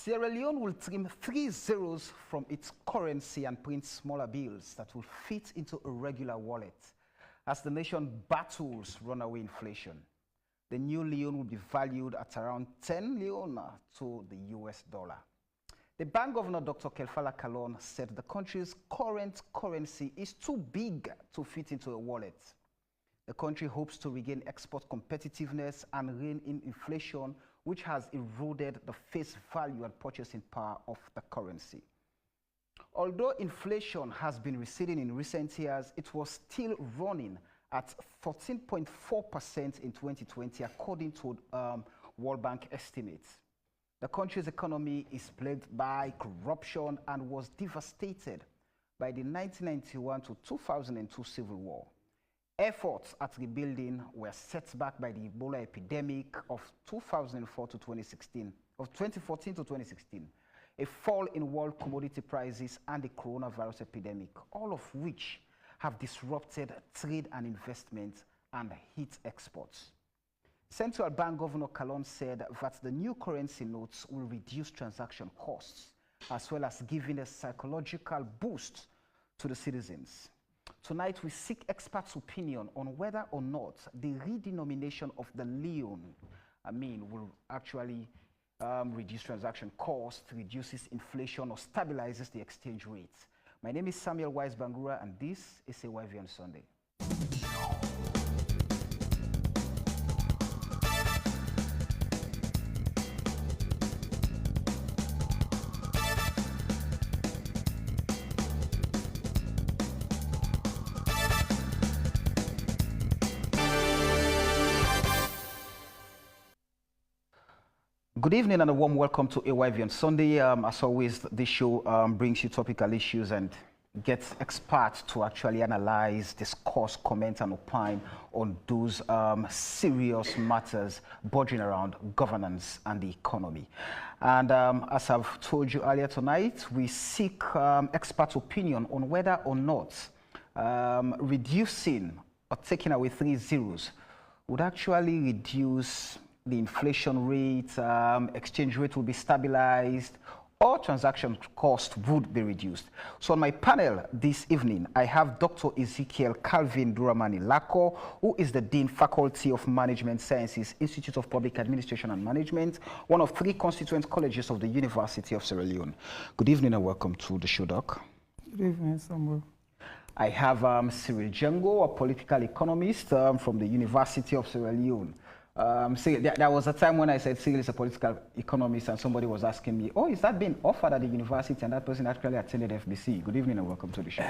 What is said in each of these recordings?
Sierra Leone will trim 3 zeros from its currency and print smaller bills that will fit into a regular wallet as the nation battles runaway inflation. The new Leone will be valued at around 10 Leone to the US dollar. The bank governor, Dr. Kelfala Kalon, said the country's current currency is too big to fit into a wallet. The country hopes to regain export competitiveness and rein in inflation, which has eroded the face value and purchasing power of the currency. Although inflation has been receding in recent years, it was still running at 13.4% in 2020, according to World Bank estimates. The country's economy is plagued by corruption and was devastated by the 1991 to 2002 civil war. Efforts at rebuilding were set back by the Ebola epidemic of 2004 to 2016, of 2014 to 2016, a fall in world commodity prices, and the coronavirus epidemic, all of which have disrupted trade and investment and hit exports. Central Bank Governor Kalon said that the new currency notes will reduce transaction costs, as well as giving a psychological boost to the citizens. Tonight, we seek experts' opinion on whether or not the redenomination of the Leone, will actually reduce transaction costs, reduces inflation, or stabilizes the exchange rate. My name is Samuel Wise Bangura, and this is AYV on Sunday. Good evening and a warm welcome to AYV on Sunday. As always, this show brings you topical issues and gets experts to actually analyze, discuss, comment, and opine on those serious matters bordering around governance and the economy. And as I've told you earlier tonight, we seek experts' opinion on whether or not reducing or taking away 3 zeros would actually reduce the inflation rate, exchange rate will be stabilized, or transaction cost would be reduced. So on my panel this evening, I have Dr. Ezekiel Calvin Duramani Lako, who is the Dean, Faculty of Management Sciences, Institute of Public Administration and Management, one of 3 constituent colleges of the University of Sierra Leone. Good evening and welcome to the show, Doc. Good evening, Samuel. I have Cyril Django, a political economist from the University of Sierra Leone. There was a time when I said Cyril is a political economist and somebody was asking me, oh, is that being offered at the university? And that person actually attended FBC. Good evening and welcome to the show.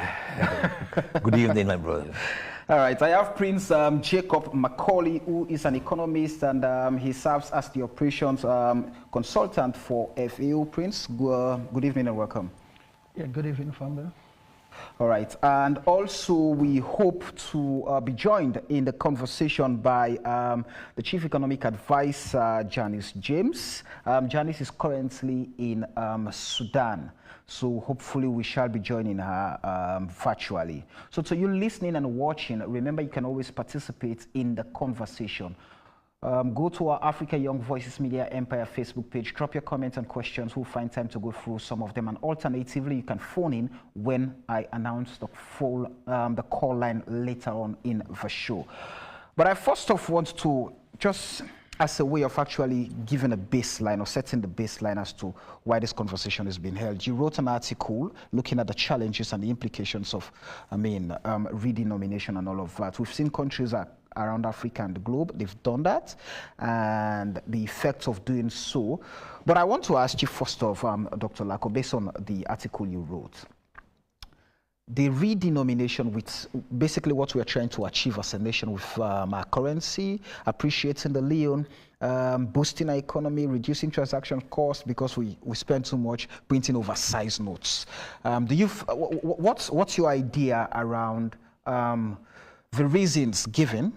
Good evening, my brother. All right, I have Prince Jacob Macaulay, who is an economist, and he serves as the operations consultant for FAO. Prince, good evening and welcome. Yeah, good evening, founder. All right, and also we hope to be joined in the conversation by the Chief Economic Advisor, Janice James. Janice is currently in Sudan, so hopefully we shall be joining her virtually. So to you listening and watching, remember you can always participate in the conversation. Go to our Africa Young Voices Media Empire Facebook page, drop your comments and questions. We'll find time to go through some of them. And alternatively, you can phone in when I announce the call line later on in the show. But I first off want to, just as a way of actually giving a baseline or setting the baseline as to why this conversation is being held. You wrote an article looking at the challenges and the implications of, redenomination and all of that. We've seen countries around Africa and the globe, they've done that, and the effects of doing so. But I want to ask you first off, Dr. Lako, based on the article you wrote, the redenomination, with basically what we're trying to achieve as a nation with our currency, appreciating the Leone, boosting our economy, reducing transaction costs because we spend too much printing oversized notes. What's your idea around the reasons given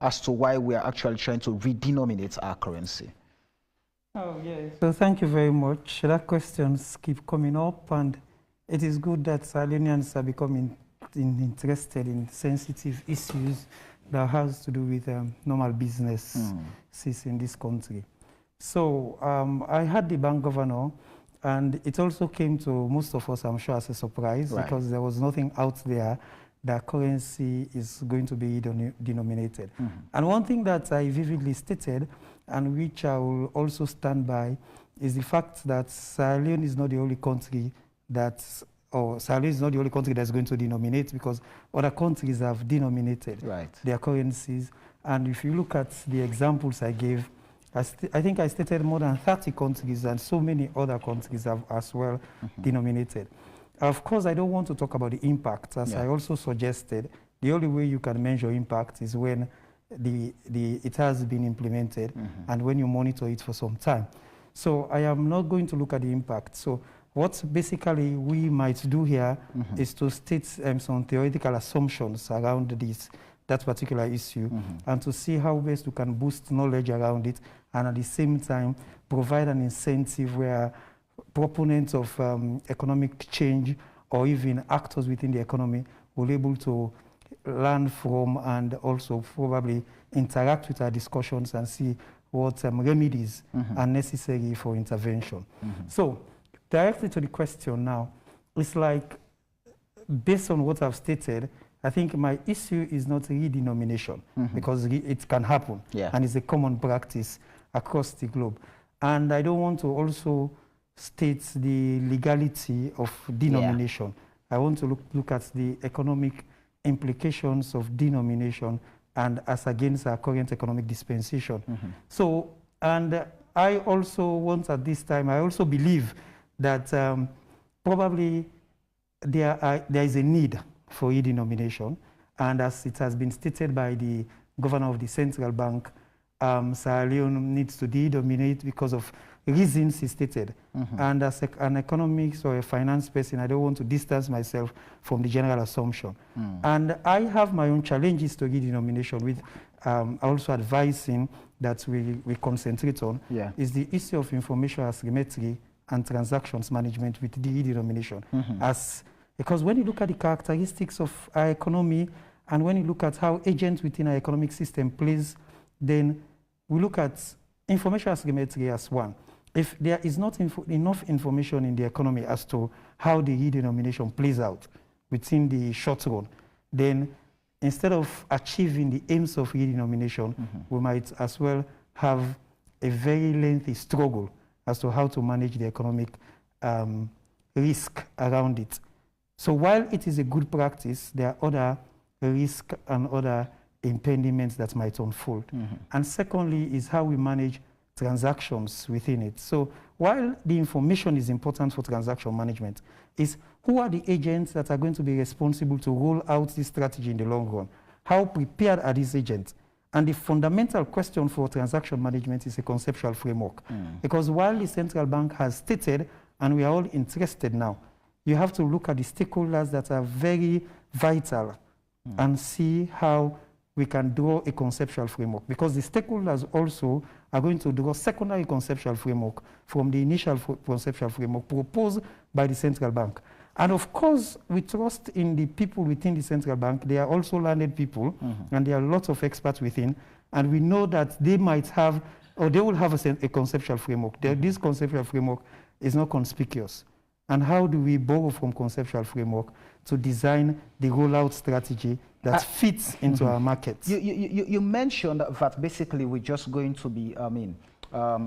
as to why we are actually trying to redenominate our currency? Oh, yeah. So thank you very much. That questions keep coming up, and it is good that Leoneans are becoming interested in sensitive issues that has to do with normal business in this country. So I had the bank governor And it also came to most of us, I'm sure, as a surprise, because there was nothing out there that currency is going to be denominated. And one thing that I vividly stated, and which I will also stand by, is the fact that Sierra Leone is not the only country that's, or Sierra Leone is not the only country that's going to denominate, because other countries have denominated their currencies. And if you look at the examples I gave, I think I stated more than 30 countries, and so many other countries have as well denominated. Of course, I don't want to talk about the impact, as I also suggested. The only way you can measure impact is when it has been implemented and when you monitor it for some time. So I am not going to look at the impact. So what basically we might do here is to state some theoretical assumptions around that particular issue and to see how best we can boost knowledge around it, and at the same time provide an incentive where proponents of economic change or even actors within the economy will be able to learn from and also probably interact with our discussions and see what remedies are necessary for intervention. So directly to the question now, it's like, based on what I've stated, I think my issue is not redenomination, because it can happen, and it's a common practice across the globe. And I don't want to also state the legality of denomination. I want to look at the economic implications of denomination and as against our current economic dispensation. So, and I also want at this time, I also believe that probably there is a need for redenomination, and as it has been stated by the governor of the central bank, Sierra Leone needs to denominate because of reasons he stated. And as an economics or a finance person, I don't want to distance myself from the general assumption. And I have my own challenges to redenomination, with also advising that we concentrate on, is the issue of information asymmetry and transactions management with the redenomination. Because when you look at the characteristics of our economy, and when you look at how agents within our economic system plays, then we look at information asymmetry as one. If there is not enough information in the economy as to how the redenomination plays out within the short run, then instead of achieving the aims of redenomination, we might as well have a very lengthy struggle as to how to manage the economic risk around it. So while it is a good practice, there are other risks and other impediments that might unfold. And secondly is how we manage transactions within it. So while the information is important for transaction management, is who are the agents that are going to be responsible to roll out this strategy in the long run? How prepared are these agents? And the fundamental question for transaction management is a conceptual framework. Because while the central bank has stated, and we are all interested now, you have to look at the stakeholders that are very vital and see how we can draw a conceptual framework, because the stakeholders also are going to draw secondary conceptual framework from the initial conceptual framework proposed by the central bank. And of course, we trust in the people within the central bank. They are also learned people, and there are lots of experts within, and we know that they might have, or they will have a conceptual framework. This conceptual framework is not conspicuous. And how do we borrow from conceptual framework to design the rollout strategy that fits into our markets? You mentioned that basically we're just going to be,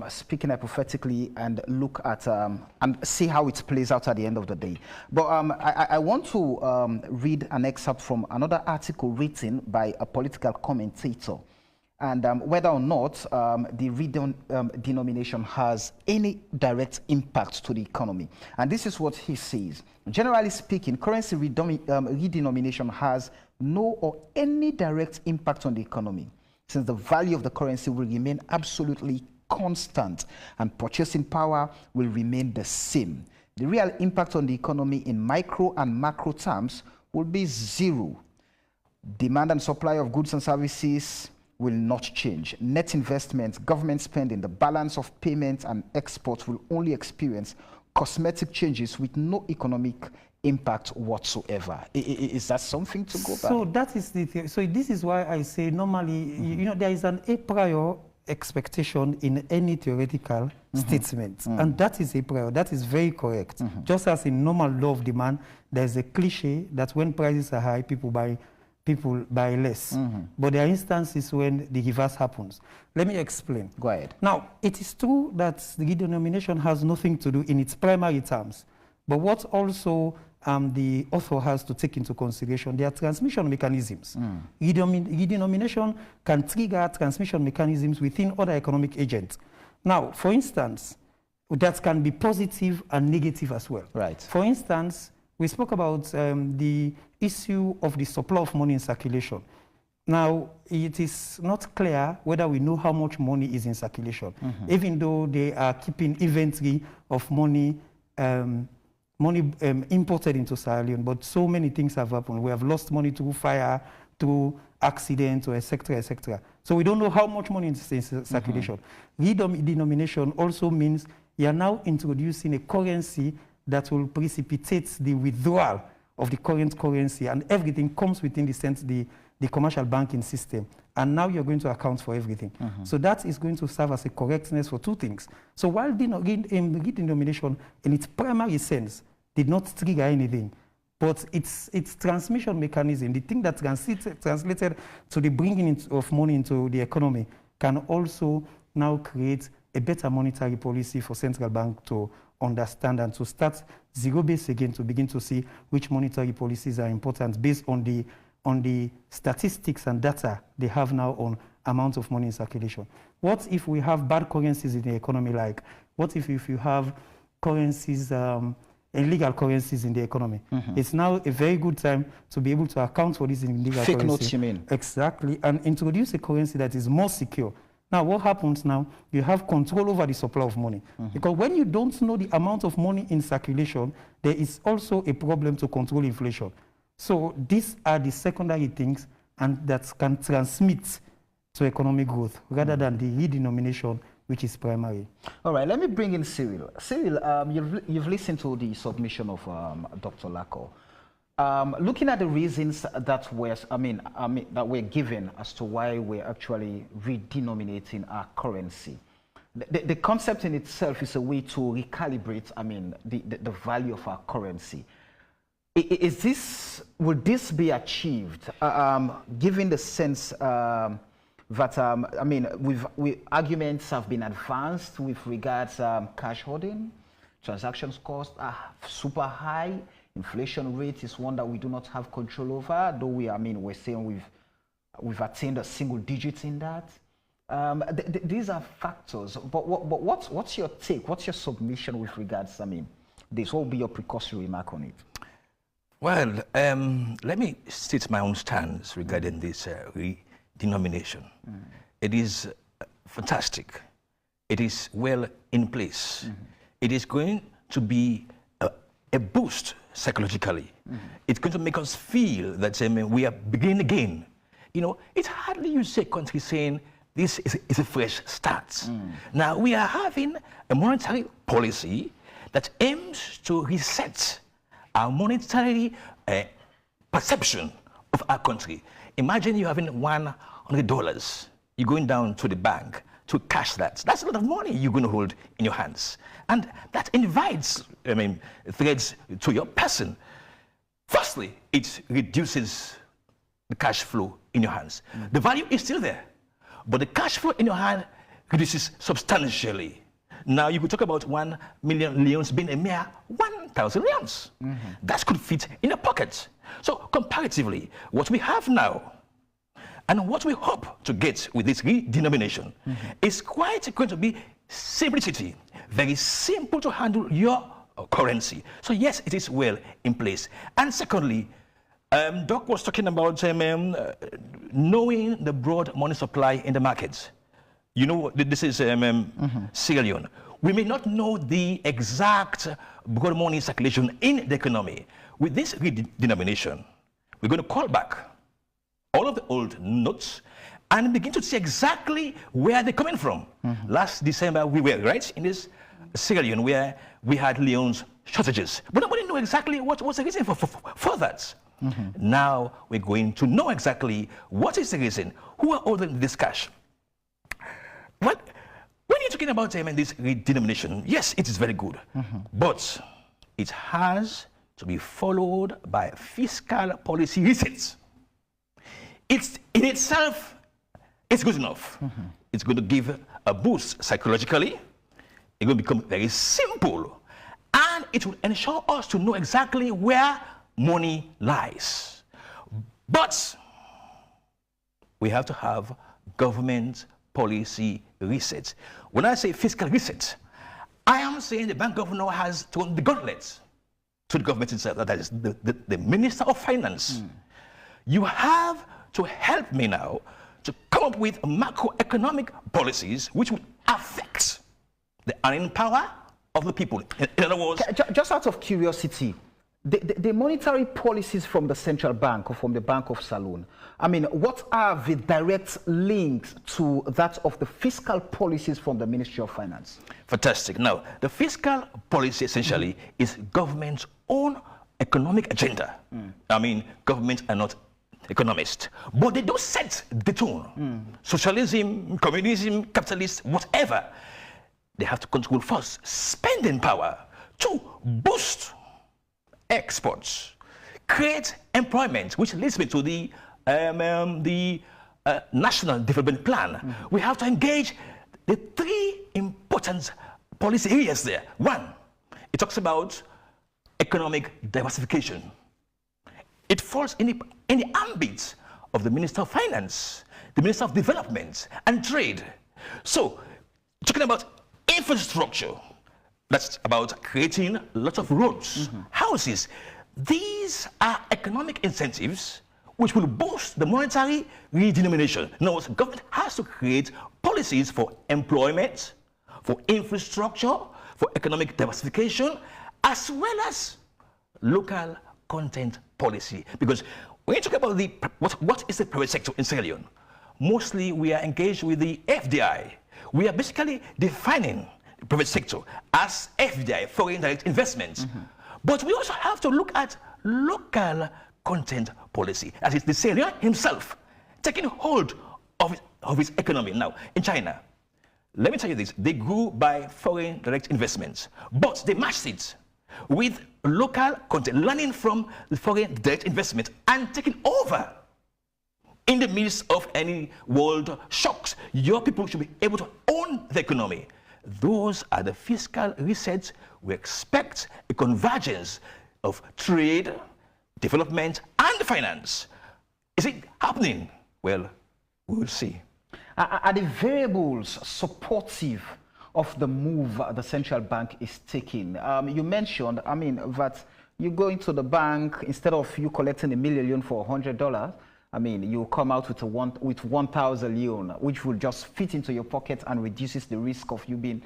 speaking hypothetically and look at and see how it plays out at the end of the day. But I want to read an excerpt from another article written by a political commentator, and whether or not the redenomination has any direct impact to the economy. And this is what he says. Generally speaking, currency redenomination has no or any direct impact on the economy, since the value of the currency will remain absolutely constant and purchasing power will remain the same. The real impact on the economy in micro and macro terms will be zero. Demand and supply of goods and services will not change. Net investment, government spending, the balance of payments and exports will only experience cosmetic changes with no economic impact whatsoever. Is that something to go by? So that is the thing. So this is why I say normally, you know, there is an a priori expectation in any theoretical statement. And that is a prior, that is very correct. Just as in normal law of demand, there's a cliche that when prices are high, people buy less. But there are instances when the reverse happens. Let me explain. Go ahead. Now, it is true that the redenomination has nothing to do in its primary terms. But what also the author has to take into consideration, there are transmission mechanisms. Redenomination can trigger transmission mechanisms within other economic agents. Now, for instance, that can be positive and negative as well. Right. For instance, we spoke about the issue of the supply of money in circulation. Now, it is not clear whether we know how much money is in circulation, even though they are keeping inventory of money imported into Sierra Leone, but so many things have happened. We have lost money through fire, through accidents, or etc., etc. So we don't know how much money is in circulation. Redenomination also means you are now introducing a currency that will precipitate the withdrawal of the current currency, and everything comes within the commercial banking system. And now you're going to account for everything. So that is going to serve as a correctness for two things. So while redenomination in its primary sense did not trigger anything, but its transmission mechanism, the thing that translated to the bringing of money into the economy, can also now create a better monetary policy for central bank to understand and to start zero base again, to begin to see which monetary policies are important based on the statistics and data they have now on amount of money in circulation. What if we have bad currencies in the economy? Like, what if you have currencies, illegal currencies in the economy? It's now a very good time to be able to account for these illegal currencies. Fake notes, you mean? Exactly, and introduce a currency that is more secure. Now, what happens now? You have control over the supply of money. Because when you don't know the amount of money in circulation, there is also a problem to control inflation. So these are the secondary things and that can transmit to economic growth rather than the redenomination, which is primary. All right, let me bring in Cyril. Cyril, you've listened to the submission of Dr. Lako. Looking at the reasons that we're given as to why we're actually redenominating our currency, the concept in itself is a way to recalibrate, the value of our currency. Will this be achieved, given the sense that, arguments have been advanced with regards cash hoarding, transactions costs are super high, inflation rate is one that we do not have control over, though we're saying we've attained a single digit in that. These are factors, but what's your take? What's your submission with regards, this? What will be your precursory remark on it? Well, let me state my own stance regarding this redenomination. It is fantastic. It is well in place. It is going to be a boost psychologically. It's going to make us feel that we are beginning again. You know, it's hardly you see a country saying this is a fresh start. Now, we are having a monetary policy that aims to reset our monetary perception of our country. Imagine you having $100. You're going down to the bank to cash that. That's a lot of money you're going to hold in your hands. And that invites threats to your person. Firstly, it reduces the cash flow in your hands. The value is still there, but the cash flow in your hand reduces substantially. Now, you could talk about 1 million leones being a mere 1,000 leones. That could fit in your pocket. So, comparatively, what we have now and what we hope to get with this redenomination is quite going to be simplicity. Very simple to handle your currency. So, yes, it is well in place. And secondly, Doc was talking about knowing the broad money supply in the markets. You know, this is Sierra Leone. We may not know the exact broad money circulation in the economy. With this redenomination, we're going to call back all of the old notes and begin to see exactly where they're coming from. Last December, we were right in this Sierra Leone where we had leones shortages. But nobody knew exactly what was the reason for that. Now we're going to know exactly what is the reason, who are holding this cash. Well, when you're talking about this redenomination, yes, it is very good, but it has to be followed by fiscal policy resets. It's in itself, it's good enough. It's going to give a boost psychologically. It's going to become very simple, and it will ensure us to know exactly where money lies. But we have to have government policy reset. When I say fiscal reset, I am saying the bank governor has thrown the gauntlet to the government itself, that is the Minister of Finance. You have to help me now to come up with macroeconomic policies which will affect the earning power of the people. In other words, just out of curiosity, the monetary policies from the central bank or from the Bank of Salon, I mean, what are the direct links to that of the fiscal policies from the Ministry of Finance? Fantastic. Now, the fiscal policy essentially is government's own economic agenda. I mean, governments are not economists, but they do set the tone. Socialism, communism, capitalist, whatever. They have to control first spending power to boost exports, create employment, which leads me to the National Development Plan. We have to engage the three important policy areas there. One, it talks about economic diversification. It falls in the ambit of the Minister of Finance, the Minister of Development and Trade. So, talking about infrastructure, that's about creating lots of roads, houses. These are economic incentives which will boost the monetary redenomination. In other words, the government has to create policies for employment, for infrastructure, for economic diversification, as well as local content policy. Because when you talk about what is the private sector in Sierra Leone, mostly we are engaged with the FDI. We are basically defining the private sector as FDI, foreign direct investments. But we also have to look at local content policy, as it's the Sierra Leone himself taking hold of his economy. Now, in China, let me tell you this, they grew by foreign direct investments, but they matched it with local content, learning from the foreign direct investment and taking over. In the midst of any world shocks, your people should be able to own the economy. Those are the fiscal resets. We expect a convergence of trade, development, and finance. Is it happening? Well, we will see. Are the variables supportive of the move the central bank is taking? You mentioned, I mean, that you go into the bank, instead of you collecting $1 million for $100, I mean, you come out with 1,000 Leone, which will just fit into your pocket and reduces the risk of you being,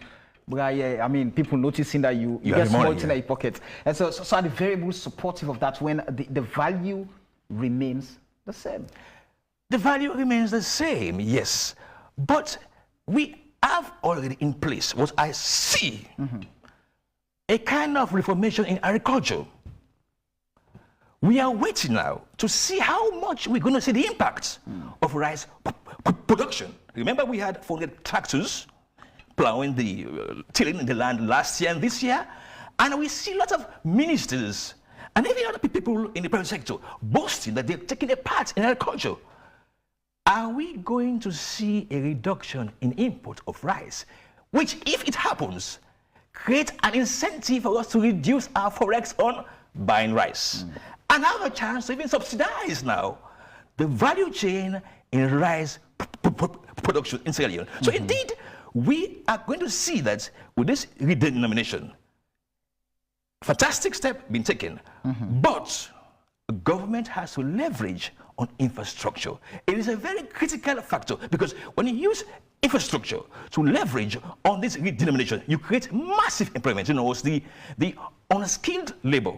I mean, people noticing that you get small in your pocket. And so are the variables supportive of that when the value remains the same? The value remains the same, yes. But we have already in place what I see, a kind of reformation in agriculture. We are waiting now to see how much we're going to see the impact of rice production. Remember, we had 400 tractors plowing tilling the land last year and this year, and we see a lot of ministers and even other people in the private sector boasting that they're taking a part in agriculture. Are we going to see a reduction in import of rice, which, if it happens, create an incentive for us to reduce our forex on buying rice? And have a chance to even subsidize now the value chain in rice production in Sierra Leone. So indeed, we are going to see that with this redenomination, fantastic step being taken, but the government has to leverage on infrastructure. It is a very critical factor, because when you use infrastructure to leverage on this redenomination, you create massive employment. You know, it's the unskilled labor.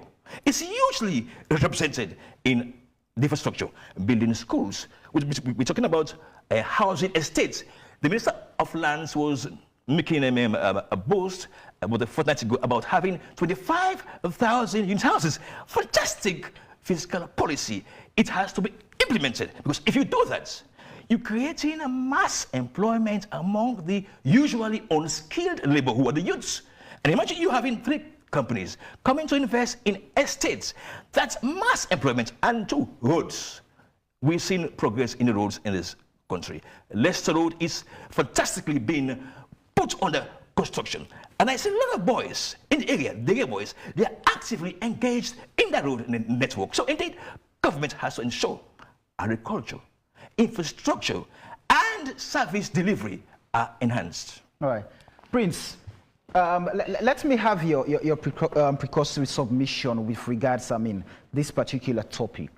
It's hugely represented in the infrastructure, building schools. We're talking about housing estates. The Minister of Lands was making a boast about a fortnight ago about having 25,000 unit houses. Fantastic fiscal policy. It has to be implemented, because if you do that, you're creating a mass employment among the usually unskilled labor who are the youths. And imagine you having 3 companies coming to invest in estates. That's mass employment. And 2, roads. We've seen progress in the roads in this country. Leicester Road is fantastically being put under construction. And I see a lot of boys in the area, the boys, they are actively engaged in that road network. So indeed, government has to ensure agriculture, infrastructure, and service delivery are enhanced. All right. Prince, let me have your precursory submission with regards, this particular topic.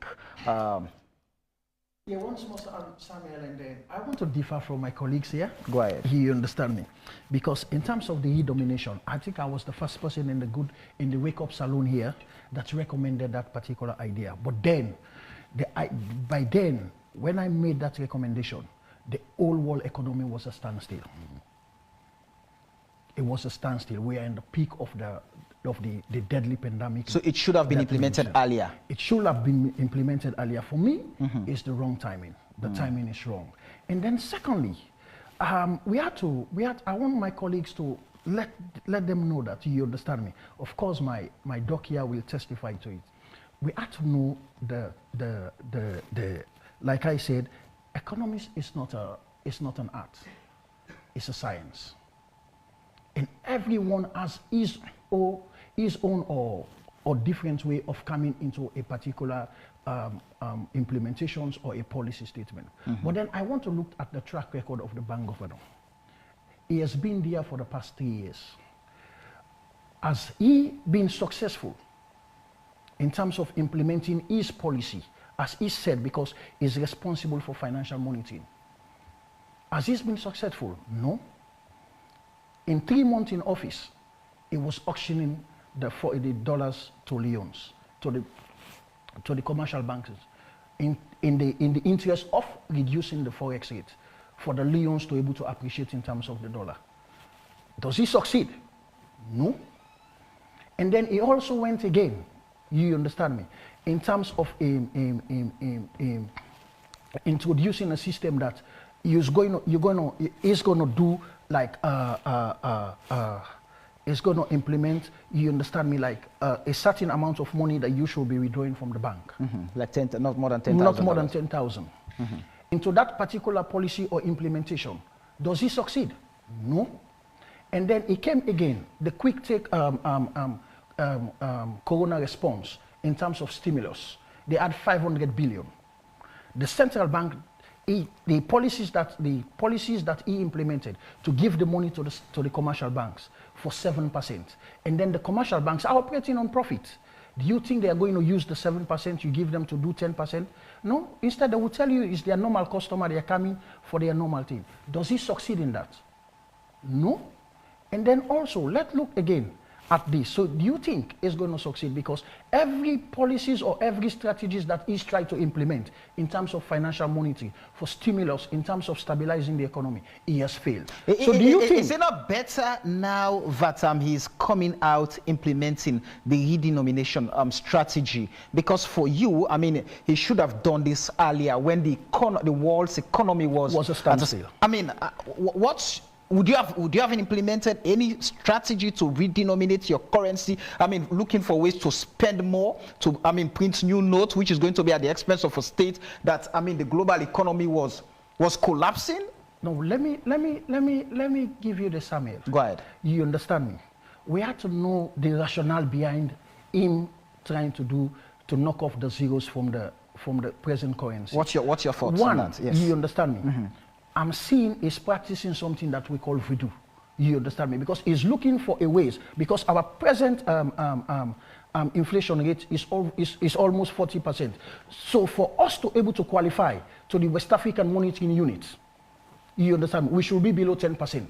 Yeah, once more, Samuel, and then I want to differ from my colleagues here. Go ahead. You understand me? Because in terms of the e-domination, I think I was the first person in the wake-up salon here that recommended that particular idea. But then, by then, when I made that recommendation, the whole world economy was a standstill. It was a standstill. We are in the peak of the deadly pandemic. So it should have been implemented earlier. It should have been implemented earlier. For me, it's the wrong timing. The timing is wrong. And then secondly, I want my colleagues to let them know that, you understand me. Of course, my doc here will testify to it. We have to know like I said, economics is not an art. It's a science. And everyone has his own or different way of coming into a particular implementations or a policy statement. But then I want to look at the track record of the bank governor. He has been there for the past 3 years. Has he been successful in terms of implementing his policy, as he said, because he's responsible for financial monitoring? Has he been successful? No. In 3 months in office, he was auctioning the dollars to Leones, to the commercial banks, in the interest of reducing the forex rate for the Leones to be able to appreciate in terms of the dollar. Does he succeed? No. And then he also went again, you understand me, in terms of introducing a system that he's going to do like is going to implement, you understand me, like a certain amount of money that you should be withdrawing from the bank. Like not more than 10,000. Not more than 10,000. Into that particular policy or implementation. Does he succeed? No. And then he came again, the quick take corona response in terms of stimulus. They had 500 billion. The central bank, the policies that he implemented to give the money to the commercial banks for 7%, and then the commercial banks are operating on profit. Do you think they are going to use the 7% you give them to do 10%? No. Instead, they will tell you it's their normal customer. They are coming for their normal thing. Does he succeed in that? No. And then also, let's look again at this. So do you think it's going to succeed? Because every policies or every strategies that he's tried to implement in terms of financial monitoring for stimulus, in terms of stabilizing the economy, he has failed. So do you think... Is it not better now that he's coming out implementing the redenomination strategy? Because for you, I mean, he should have done this earlier when the world's economy was a standstill. I mean, would you have implemented any strategy to redenominate your currency? I mean, looking for ways to spend more, to print new notes, which is going to be at the expense of a state that the global economy was collapsing? No, let me give you the Samuel. Go ahead. You understand me? We have to know the rationale behind him trying to knock off the zeros from the present currency. What's your thoughts on that? Yes. You understand me? I'm seeing he's practicing something that we call voodoo. You understand me? Because he's looking for a ways, because our present inflation rate is almost 40%. So for us to able to qualify to the West African Monitoring Unit, you understand, we should be below 10%.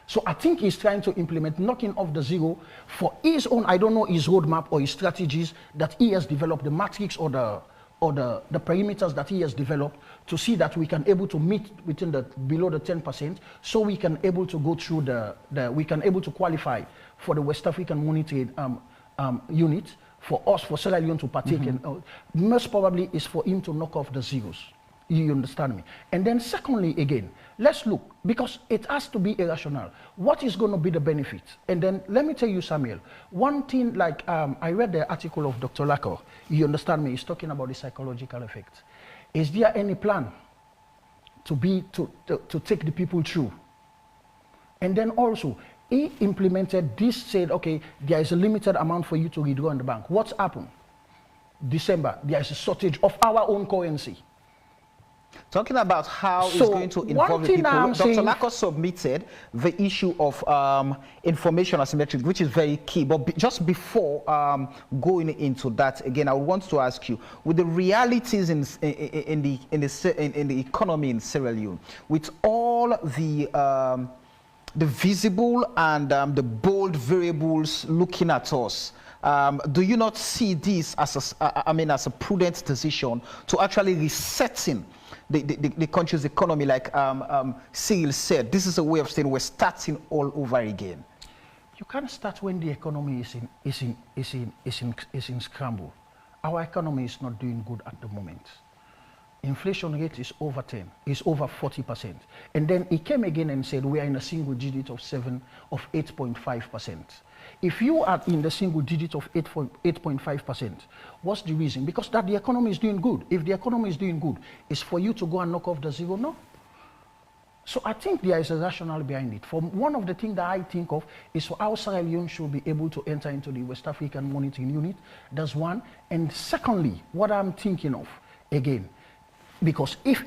So I think he's trying to implement knocking off the zero for his own, I don't know, his roadmap or his strategies that he has developed, the matrix or the perimeters that he has developed, to see that we can able to meet within below the 10%, so we can able to go through we can able to qualify for the West African Monitoring Unit, for us, for Sierra Leone to partake in. Most probably is for him to knock off the zeros. You understand me? And then secondly, again, let's look, because it has to be irrational. What is going to be the benefit? And then let me tell you, Samuel, one thing, like I read the article of Dr. Lacor, you understand me, he's talking about the psychological effects. Is there any plan to take the people through? And then also, he implemented this, said, okay, there is a limited amount for you to withdraw in the bank. What's happened? December, there is a shortage of our own currency. Talking about how it's going to involve the people, Dr. Lacor submitted the issue of information asymmetry, which is very key. But just before going into that, again, I would want to ask you, with the realities in the economy in Sierra Leone, with all the visible and the bold variables looking at us, do you not see this as a prudent decision to actually resetting the country's economy, like Cyril said? This is a way of saying we're starting all over again. You can't start when the economy is in scramble. Our economy is not doing good at the moment. Inflation rate is over 40%. And then he came again and said we are in a single digit of 8.5%. If you are in the single digit of 8.5%, what's the reason? Because that the economy is doing good. If the economy is doing good, it's for you to go and knock off the zero? No. So I think there is a rationale behind it. For one of the things that I think of is how Sierra Leone should be able to enter into the West African Monitoring Unit. That's one. And secondly, what I'm thinking of, again, because if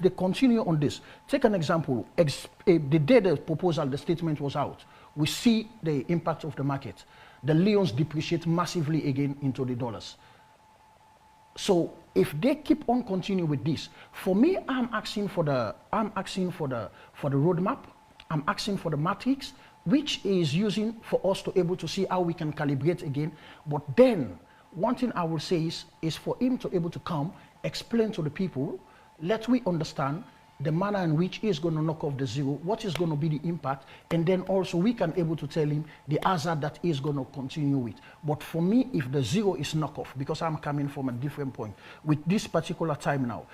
they continue on this, take an example, the day the proposal, the statement was out, we see the impact of the market. The leons depreciate massively again into the dollars. So if they keep on continuing with this, for me, I'm asking for the roadmap. I'm asking for the matrix, which is using for us to able to see how we can calibrate again. But then one thing I will say is for him to able to come, explain to the people, let we understand the manner in which he is going to knock off the zero, what is going to be the impact, and then also we can able to tell him the hazard that he is going to continue with. But for me, if the zero is knock off, because I'm coming from a different point, with this particular time now,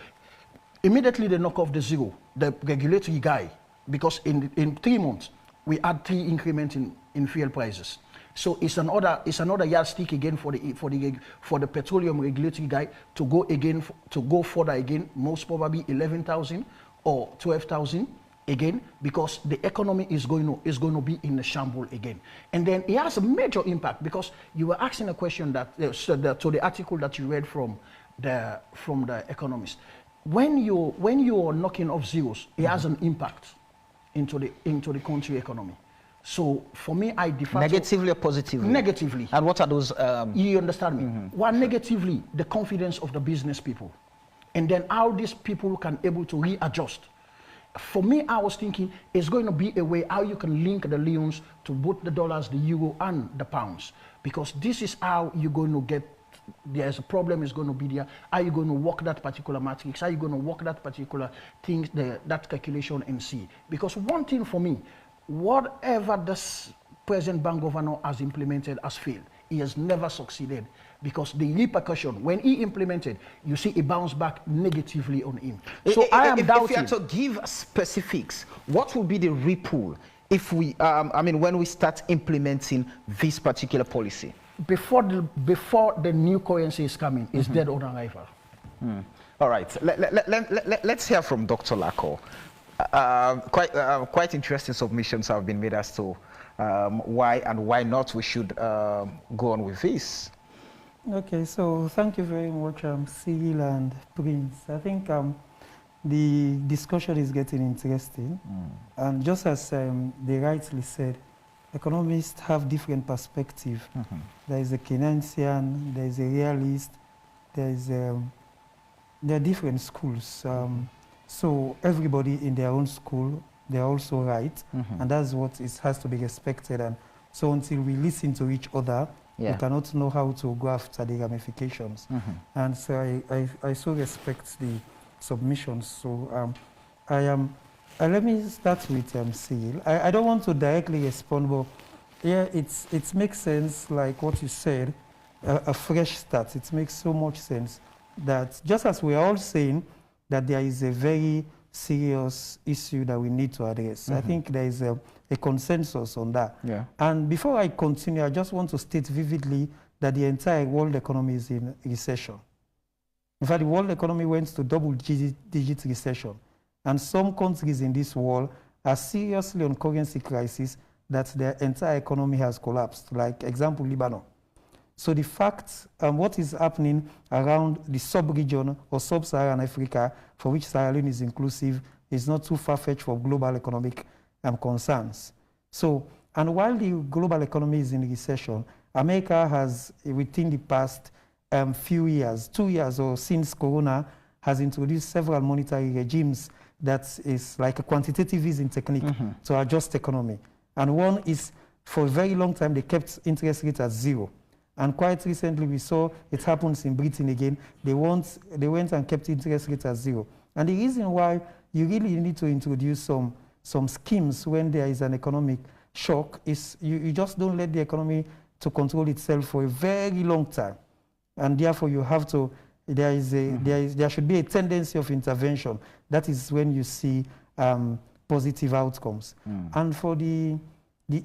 immediately they knock off the zero, the regulatory guy, because in 3 months, we had 3 increments in fuel prices. So it's another yardstick again for the petroleum regulatory guy to go further again, most probably 11,000 or 12,000 again, because the economy is going to be in a shamble again. And then it has a major impact, because you were asking a question that to the article that you read from the Economist. When you are knocking off zeros, it has an impact into the country economy. So for me, I differ. Negatively or positively? Negatively. And what are those? You understand me? Well, negatively, the confidence of the business people. And then how these people can able to readjust. For me, I was thinking it's going to be a way how you can link the leons to both the dollars, the euro, and the pounds. Because this is how you're going to get, there's a problem is going to be there. How you going to work that particular matrix? How you going to work that particular thing, that calculation and see? Because one thing for me, whatever this present bank governor has implemented has failed. He has never succeeded, because the repercussion, when he implemented, you see it bounce back negatively on him. So I am doubting. If you have to give specifics, what will be the ripple if we, when we start implementing this particular policy? Before the new currency is coming, it's dead on arrival. All right, let's hear from Dr. Lacor. Quite interesting submissions have been made as to why and why not we should go on with this. Okay, so thank you very much, Cyril and Prince. I think the discussion is getting interesting. And just as they rightly said, economists have different perspectives. There is a Keynesian, there is a realist, there are different schools. So everybody in their own school, they're also right, and that's what has to be respected. And so until we listen to each other, we cannot know how to go after the ramifications. And so I so respect the submissions. So let me start with Cyril. I don't want to directly respond, but yeah, it makes sense, like what you said, a fresh start. It makes so much sense. that just as we are all saying that there is a very serious issue that we need to address, I think there is a consensus on that. Yeah. And before I continue, I just want to state vividly that the entire world economy is in recession. In fact, the world economy went to double-digit recession. And some countries in this world are seriously on currency crisis that their entire economy has collapsed, like example, Lebanon. So the fact, what is happening around the sub-region or sub-Saharan Africa, for which Sierra Leone is inclusive, is not too far-fetched for global economic concerns. So, and while the global economy is in recession, America has, within the past few years, 2 years or since Corona, has introduced several monetary regimes that is like a quantitative easing technique to adjust economy. And one is, for a very long time, they kept interest rates at 0. And quite recently, we saw it happens in Britain again. They went and kept interest rates at 0. And the reason why you really need to introduce some schemes when there is an economic shock is you just don't let the economy to control itself for a very long time. And therefore, you have to, there should be a tendency of intervention. That is when you see positive outcomes. And for the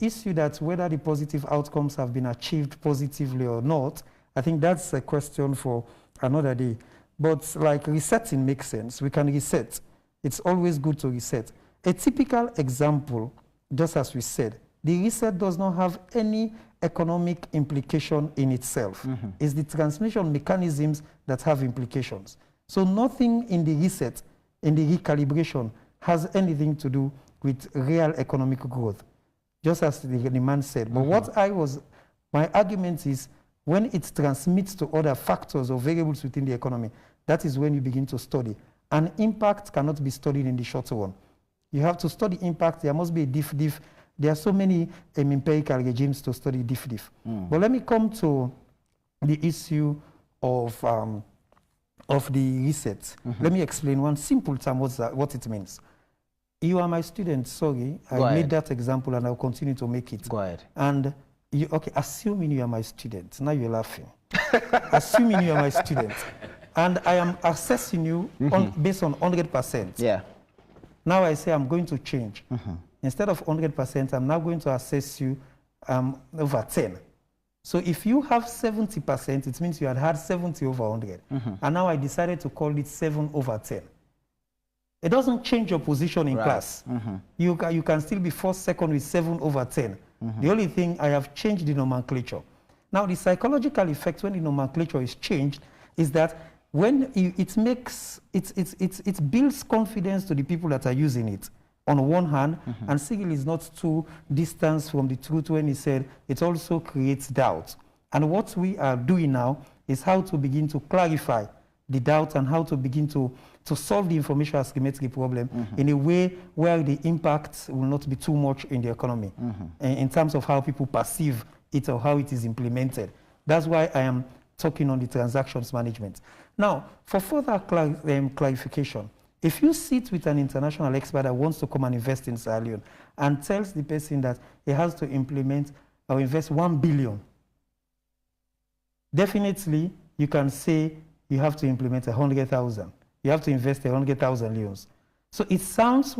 issue that whether the positive outcomes have been achieved positively or not, I think that's a question for another day. But like resetting makes sense. We can reset. It's always good to reset. A typical example, just as we said, the reset does not have any economic implication in itself. It's the transmission mechanisms that have implications. So nothing in the reset, in the recalibration, has anything to do with real economic growth, just as the man said. But what my argument is, when it transmits to other factors or variables within the economy, that is when you begin to study. And impact cannot be studied in the short run. You have to study impact. There must be a diff-diff. There are so many empirical regimes to study diff-diff. But let me come to the issue of the reset. Let me explain one simple term what it means. You are my student, sorry. I made that example and I'll continue to make it. Go ahead. And you, okay, assuming you are my student, now you're laughing. Assuming you are my student, and I am assessing you based on 100%. Yeah. Now I say I'm going to change. Instead of 100%, I'm now going to assess you over 10. So if you have 70%, it means you had 70 over 100. And now I decided to call it 7 over 10. It doesn't change your position in class. You can still be first, second with 7 over 10. The only thing, I have changed the nomenclature. Now, the psychological effect when the nomenclature is changed is that when it builds confidence to the people that are using it, on one hand, and Sigil is not too distant from the truth when he said it also creates doubt. And what we are doing now is how to begin to clarify the doubt and how to begin to solve the information asymmetry problem in a way where the impact will not be too much in the economy in terms of how people perceive it or how it is implemented. That's why I am talking on the transactions management. Now, for further clarification, if you sit with an international expert that wants to come and invest in Sierra Leone and tells the person that he has to implement or invest 1 billion, definitely you can say you have to implement 100,000. You have to invest 100,000 leons. So it sounds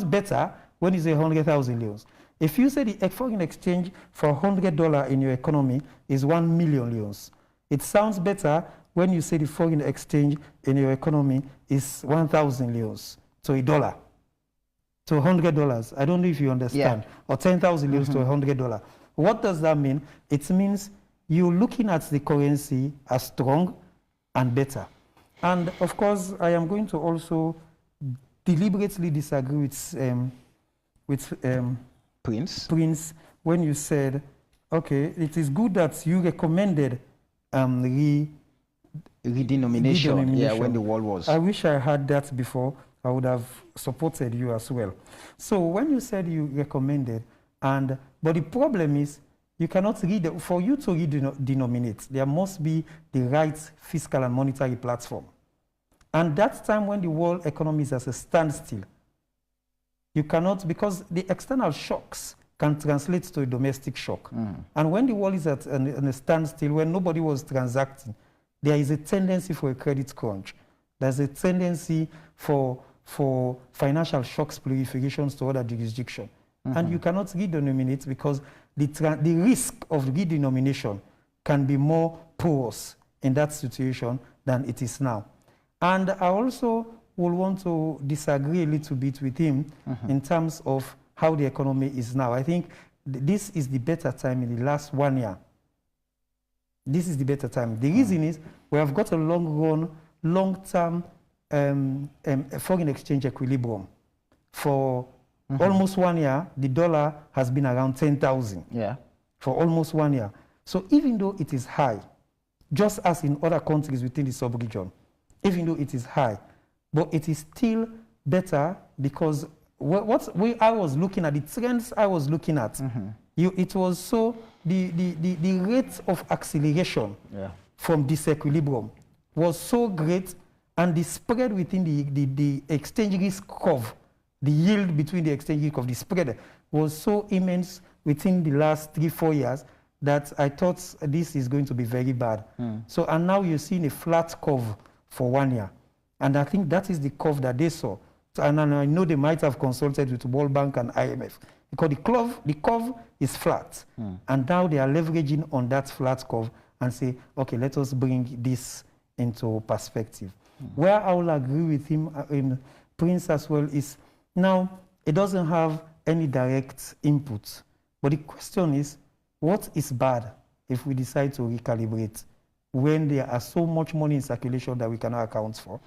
better when you say 100,000 leons. If you say the foreign exchange for $100 in your economy is 1 million leons, it sounds better when you say the foreign exchange in your economy is 1,000 leons to $1, to $100. I don't know if you understand. Yeah. Or 10,000 leons to $100. What does that mean? It means you're looking at the currency as strong and better. And of course, I am going to also deliberately disagree with Prince when you said, okay, it is good that you recommended redenomination. Yeah, when the world was. I wish I had that before. I would have supported you as well. So when you said you recommended, but the problem is you cannot for you to redenominate, there must be the right fiscal and monetary platform. And that time when the world economy is at a standstill, you cannot, because the external shocks can translate to a domestic shock. And when the world is at a standstill, when nobody was transacting, there is a tendency for a credit crunch. There's a tendency for financial shocks proliferations to other jurisdictions. And you cannot redenominate because the risk of redenomination can be more porous in that situation than it is now. And I also will want to disagree a little bit with him in terms of how the economy is now. I think this is the better time in the last 1 year. This is the better time. The reason is we have got a long-term foreign exchange equilibrium. For almost 1 year, the dollar has been around 10,000. Yeah. For almost 1 year. So even though it is high, just as in other countries within the sub-region, even though it is high, but it is still better because I was looking at, the trends I was looking at, it was so, the rate of acceleration from disequilibrium was so great, and the spread within the exchange risk curve, the yield between the exchange risk of the spread was so immense within the last 3-4 years that I thought this is going to be very bad. So, and now you're seeing a flat curve for 1 year. And I think that is the curve that they saw. So, and I know they might have consulted with World Bank and IMF because the curve is flat. And now they are leveraging on that flat curve and say, okay, let us bring this into perspective. Where I will agree with him in Prince as well is, now it doesn't have any direct input. But the question is, what is bad if we decide to recalibrate when there are so much money in circulation that we cannot account for?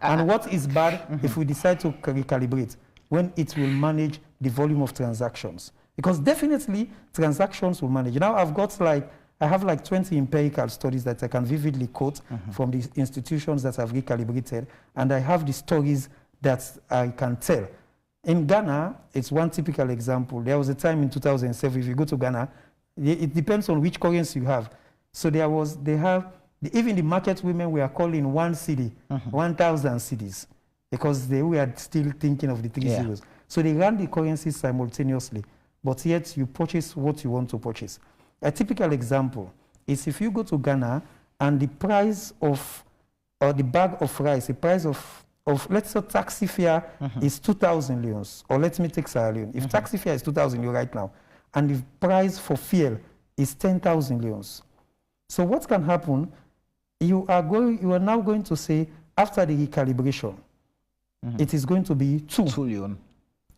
And what is bad if we decide to recalibrate when it will manage the volume of transactions? Because definitely transactions will manage. Now I have like 20 empirical studies that I can vividly quote from the institutions that have recalibrated, and I have the stories that I can tell. In Ghana, it's one typical example. There was a time in 2007, if you go to Ghana, it depends on which currency you have. So even the market women were calling one cedi, 1,000 cedis, because they were still thinking of the 3 zeros. So they ran the currencies simultaneously, but yet you purchase what you want to purchase. A typical example is if you go to Ghana and the price of, or the bag of rice, the price of let's say taxi fare is 2,000 leons, or let me take Sierra Leone. If taxi fare is 2,000 leons right now, and the price for fuel is 10,000 leons. So what can happen, you are now going to say, after the recalibration, it is going to be 2 leon.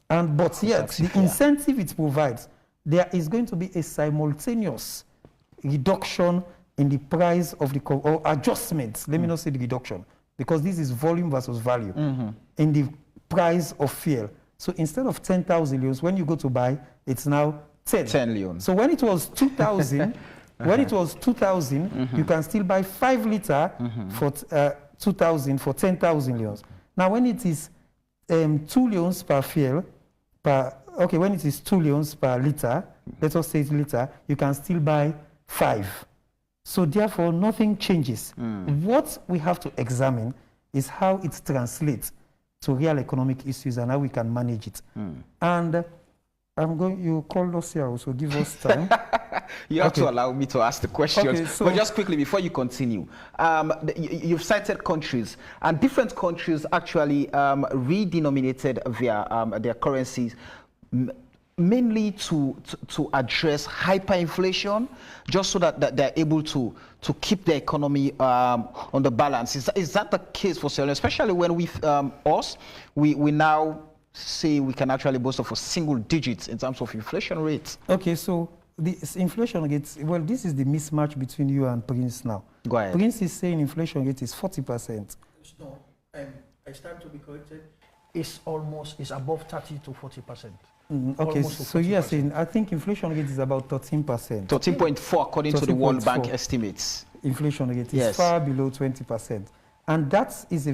But yet, the incentive it provides, there is going to be a simultaneous reduction in the price of the, or adjustment, let me not say the reduction, because this is volume versus value, in the price of fuel. So instead of 10,000 leons, when you go to buy, it's now 10 leons. So when it was 2,000, when it was 2,000, you can still buy 5 liters for 2,000 for 10,000 leons. Now when it is 2 leons per fuel, when it is 2 leons per liter, let us say liter, you can still buy 5. So therefore, nothing changes. What we have to examine is how it translates to real economic issues and how we can manage it. And you called us here, so give us time. You have to allow me to ask the questions. But just quickly, before you continue, you've cited countries, and different countries actually redenominated their currencies, mainly to address hyperinflation, just so that they're able to keep the economy on the balance. Is that the case for Sierra Leone, especially when we now say we can actually boast of a single digits in terms of inflation rates? Okay, so the inflation rates, well, this is the mismatch between you and Prince now. Go ahead. Prince is saying inflation rate is 40%. No, I stand to be corrected. It's above 30 to 40%. Okay, so you are saying, I think inflation rate is about 13%. 13.4 according to the World Bank estimates. Inflation rate is far below 20%. And that is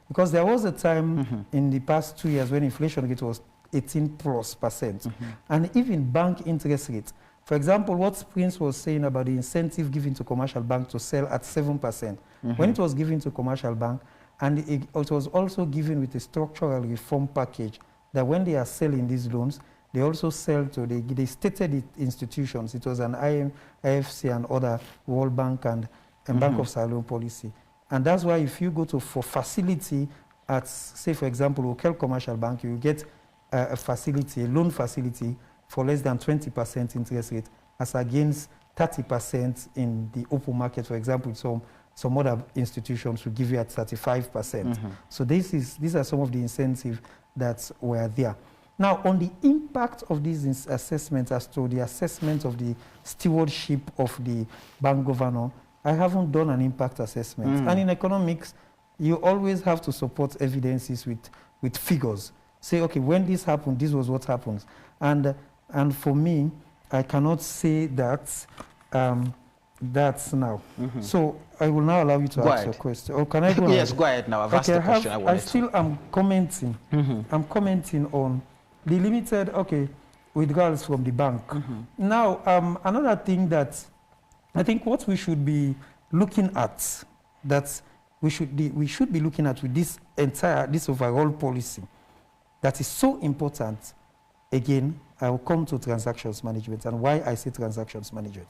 because there was a time in the past 2 years when inflation rate was 18+%. And even bank interest rate. For example, what Prince was saying about the incentive given to commercial bank to sell at 7%. When it was given to commercial bank, and it was also given with a structural reform package, that when they are selling these loans, they also sell to the stated institutions. It was an IFC and other, World Bank and and Bank of Sierra Leone policy. And that's why if you go to for facility at, say, for example, Okel Commercial Bank, you get a facility, a loan facility for less than 20% interest rate, as against 30% in the open market. For example, some other institutions will give you at 35%. So these are some of the incentives that were there. Now, on the impact of these assessments as to the assessment of the stewardship of the bank governor, I haven't done an impact assessment. And in economics, you always have to support evidences with figures. Say, okay, when this happened, this was what happens. And for me, I cannot say that that's now. So I will now allow you to ask your question. Or can I go Yes, go ahead now. I've asked the question I wanted I still am commenting. I'm commenting on the limited, withdrawals from the bank. Now, another thing that I think what we should be looking at, that we should be looking at with this overall policy, that is so important. Again, I will come to transactions management and why I say transactions management.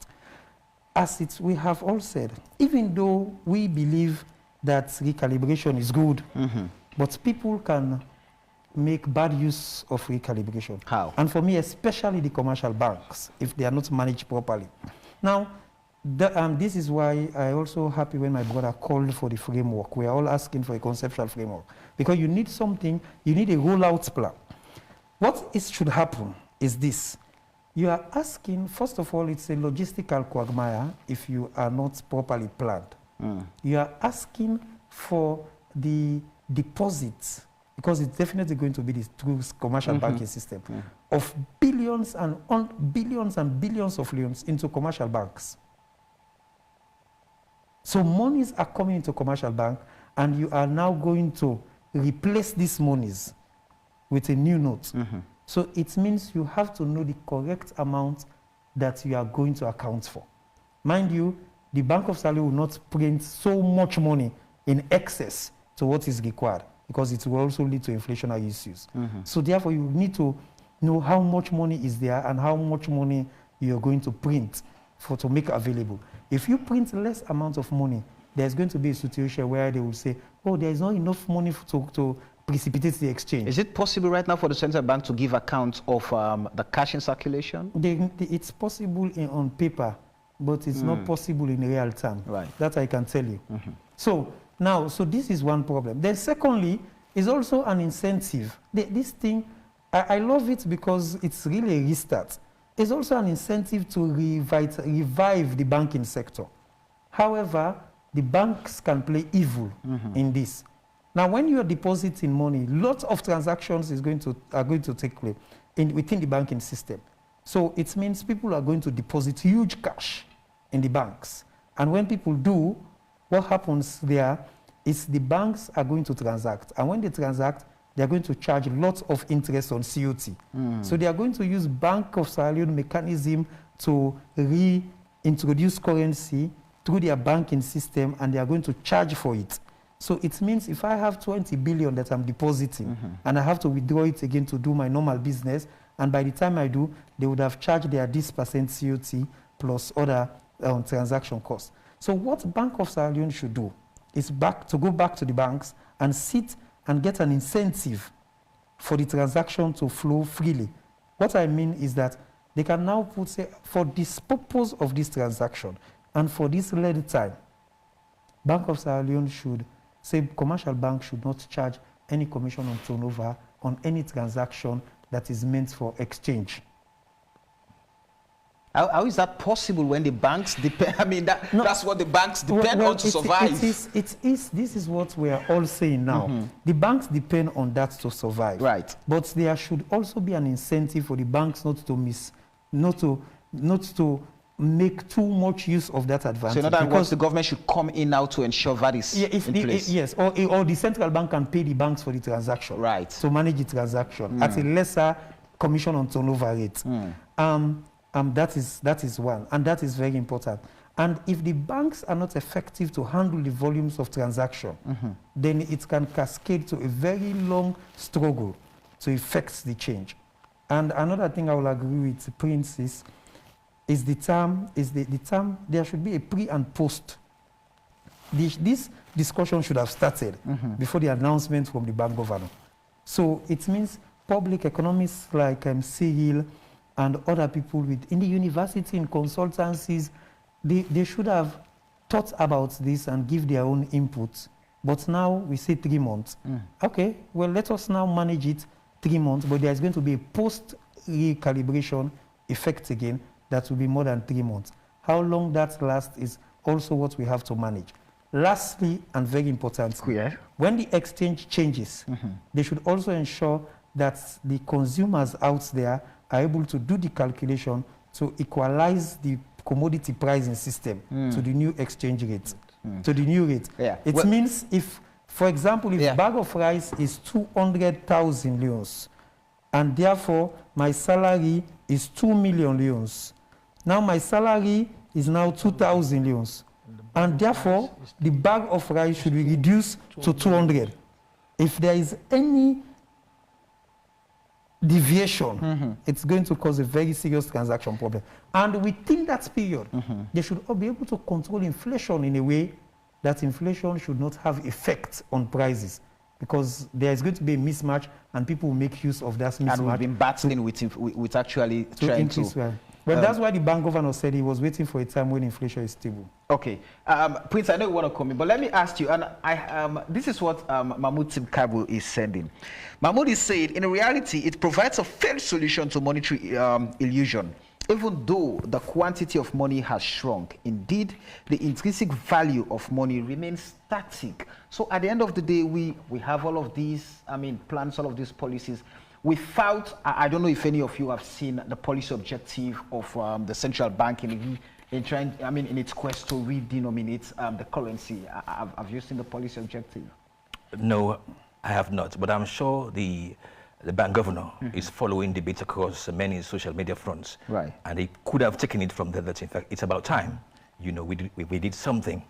As we have all said, even though we believe that recalibration is good, but people can make bad use of recalibration. How? And for me, especially the commercial banks, if they are not managed properly. Now, this is why I also happy when my brother called for the framework. We are all asking for a conceptual framework. Because you need something, you need a rollout plan. What should happen is this. You are asking, first of all, it's a logistical quagmire if you are not properly planned. You are asking for the deposits, because it's definitely going to be the true commercial banking system, of billions and billions of loans into commercial banks. So monies are coming into commercial bank, and you are now going to replace these monies with a new note. So it means you have to know the correct amount that you are going to account for. Mind you, the Bank of Sierra Leone will not print so much money in excess to what is required, because it will also lead to inflationary issues. So therefore, you need to know how much money is there and how much money you're going to print to make available. If you print less amount of money, there's going to be a situation where they will say, oh, there's not enough money to precipitate the exchange. Is it possible right now for the central bank to give account of the cash in circulation? It's possible on paper, but it's not possible in real time. Right. That I can tell you. So this is one problem. Then secondly, is also an incentive. This thing, I love it because it's really a restart. It's also an incentive to revive the banking sector. However, the banks can play evil in this. Now, when you are depositing money, lots of transactions are going to take place within the banking system. So it means people are going to deposit huge cash in the banks. And when people do, what happens there is the banks are going to transact. And when they transact, they are going to charge lots of interest on COT. So they are going to use Bank of Sierra Leone mechanism to reintroduce currency through their banking system, and they are going to charge for it. So it means if I have 20 billion that I'm depositing, and I have to withdraw it again to do my normal business, and by the time I do, they would have charged their this percent COT plus other transaction costs. So what Bank of Sierra Leone should do is go back to the banks and sit and get an incentive for the transaction to flow freely. What I mean is that they can now put, say, for this purpose of this transaction and for this lead time, Bank of Sierra Leone should say commercial banks should not charge any commission on turnover on any transaction that is meant for exchange. How is that possible when the banks depend? I mean, that's what the banks depend on to survive. This is what we are all saying now. The banks depend on that to survive. Right. But there should also be an incentive for the banks not to make too much use of that advantage. So in other words, the government should come in now to ensure that is in place. Yes, or the central bank can pay the banks for the transaction. Right. To manage the transaction at a lesser commission on turnover rate. That is one, and that is very important. And if the banks are not effective to handle the volumes of transaction, then it can cascade to a very long struggle to effect the change. And another thing I will agree with Prince is the term there should be a pre and post this discussion should have started before the announcement from the bank governor. So it means public economists like Cyril and other people in the university, in consultancies, they should have thought about this and give their own input. But now we say 3 months. Okay, well, let us now manage it 3 months, but there's going to be a post-recalibration effect again that will be more than 3 months. How long that lasts is also what we have to manage. Lastly, and very importantly, when the exchange changes, they should also ensure that the consumers out there are able to do the calculation to equalize the commodity pricing system to the new exchange rate, to the new rate. It means if, for example, if a bag of rice is 200,000 leons, and therefore my salary is 2 million leons, now my salary is now 2,000 leons, and therefore the bag of rice should be reduced to 200. If there is any deviation, it's going to cause a very serious transaction problem. And within that period, they should all be able to control inflation in a way that inflation should not have effect on prices, because there is going to be a mismatch and people will make use of that mismatch. And we've been battling with actually trying to... Well, that's why the bank governor said he was waiting for a time when inflation is stable. Okay. Prince, I know you want to come in, but let me ask you, and this is what Mahmoud Timkabu is sending. Mahmoud is saying, in reality, it provides a fair solution to monetary illusion, even though the quantity of money has shrunk. Indeed, the intrinsic value of money remains static. So at the end of the day, we have all of these, plans, all of these policies. Without, I don't know if any of you have seen the policy objective of the central bank in its quest to redenominate the currency. Have you seen the policy objective? No, I have not, but I'm sure the bank governor is following debates across many social media fronts. Right. And he could have taken it from there that, in fact, it's about time. You know, we did something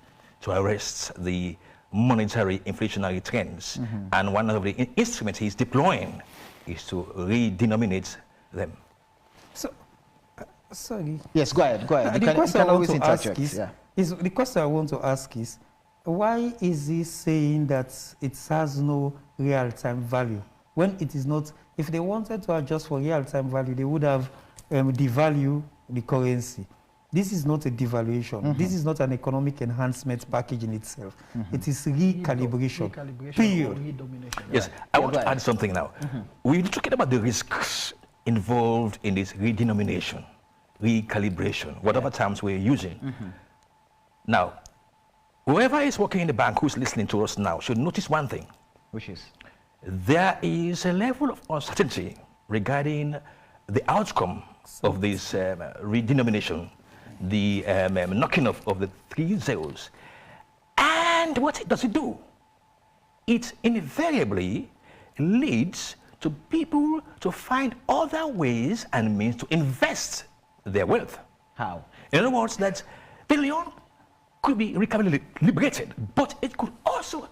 to arrest the monetary inflationary trends. And one of the instruments he's deploying is to redenominate them. So, sorry. Yes, go ahead. The question I want to ask is, why is he saying that it has no real-time value when it is not? If they wanted to adjust for real-time value, they would have devalued the currency. This is not a devaluation. This is not an economic enhancement package in itself. It is recalibration. Period. Yes, I want to add something now. We're talking about the risks involved in this redenomination, recalibration, whatever terms we're using. Now, whoever is working in the bank who's listening to us now should notice one thing. Which is? There is a level of uncertainty regarding the outcome of this redenomination, the knocking off of the 3 zeros. And what does it do? It invariably leads to people to find other ways and means to invest their wealth. How? In other words, that the Leone could be recalibrated, but it could also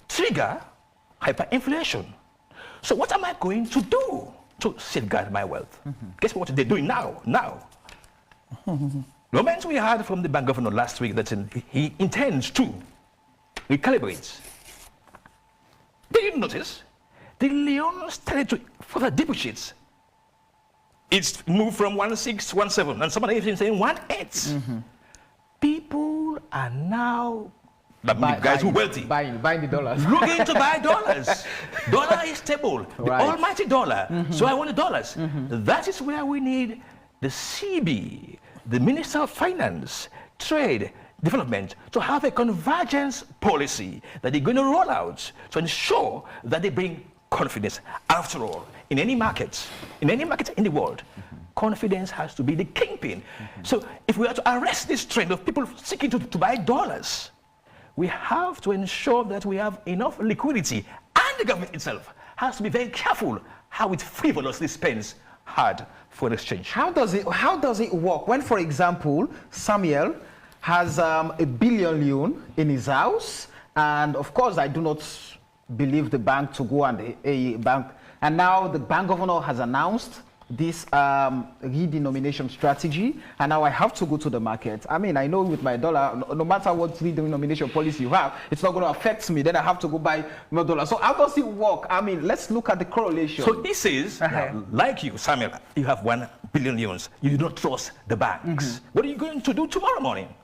trigger hyperinflation. So what am I going to do to safeguard my wealth? Guess what they're doing now? The moment we heard from the bank governor last week that he intends to recalibrate, did you notice? The Leone started to further depreciate. It's moved from 1617, and somebody is saying 18. People are now, guys who are wealthy, buying the dollars, looking to buy dollars. Dollar is stable, the almighty dollar. So I want the dollars. That is where we need the CB, the Minister of Finance, Trade, Development, to have a convergence policy that they're going to roll out to ensure that they bring confidence. After all, in any market in the world, confidence has to be the kingpin. So if we are to arrest this trend of people seeking to buy dollars, we have to ensure that we have enough liquidity, and the government itself has to be very careful how it frivolously spends hard for exchange. How does it work when, for example, Samuel has $1 billion loan in his house, and of course I do not believe the bank to go and a bank, and now the bank governor has announced this redenomination strategy, and now I have to go to the market. I mean, I know with my dollar, no matter what redenomination policy you have, it's not going to affect me. Then I have to go buy more dollars. So how does it work? I mean, let's look at the correlation. So this is, like you, Samuel, you have 1 billion euros. You do not trust the banks. What are you going to do tomorrow morning?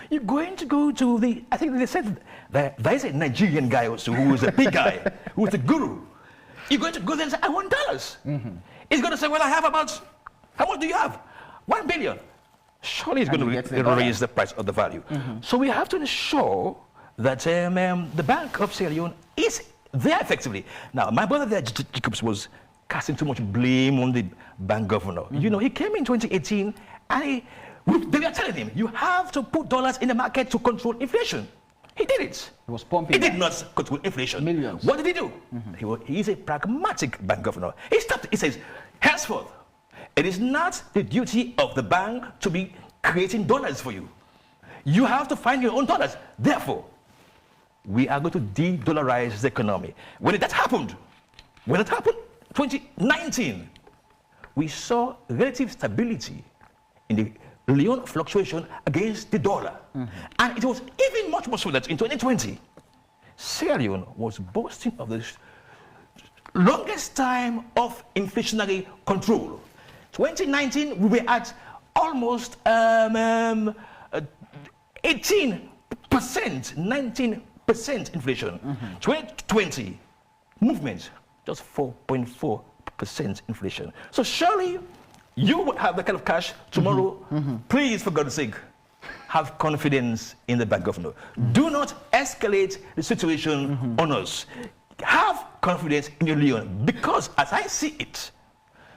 You're going to go to the, I think they said, there is a Nigerian guy also who is a big guy, who is a guru. You're going to go there and say, I want dollars. He's going to say, well, I have about, how much do you have? 1 billion. Surely he's going to raise the price of the value. So we have to ensure that the Bank of Sierra Leone is there effectively. Now, my brother there, Jacobs, was casting too much blame on the bank governor. You know, he came in 2018 and they were telling him, you have to put dollars in the market to control inflation. He did it. He was pumping. He did not control inflation. Millions. What did he do? He is a pragmatic bank governor. He stopped. He says, henceforth, it is not the duty of the bank to be creating dollars for you. You have to find your own dollars. Therefore, we are going to de-dollarize the economy. When that happened, 2019, we saw relative stability in the Leone fluctuation against the dollar. And it was even much more so that in 2020, Sierra Leone was boasting of the longest time of inflationary control. 2019, we were at almost 18%, 19% inflation. 2020, movement, just 4.4% inflation. So surely, you would have the kind of cash tomorrow. Please, for God's sake, have confidence in the bank governor. Do not escalate the situation on us. Have confidence in your Leone, because as I see it,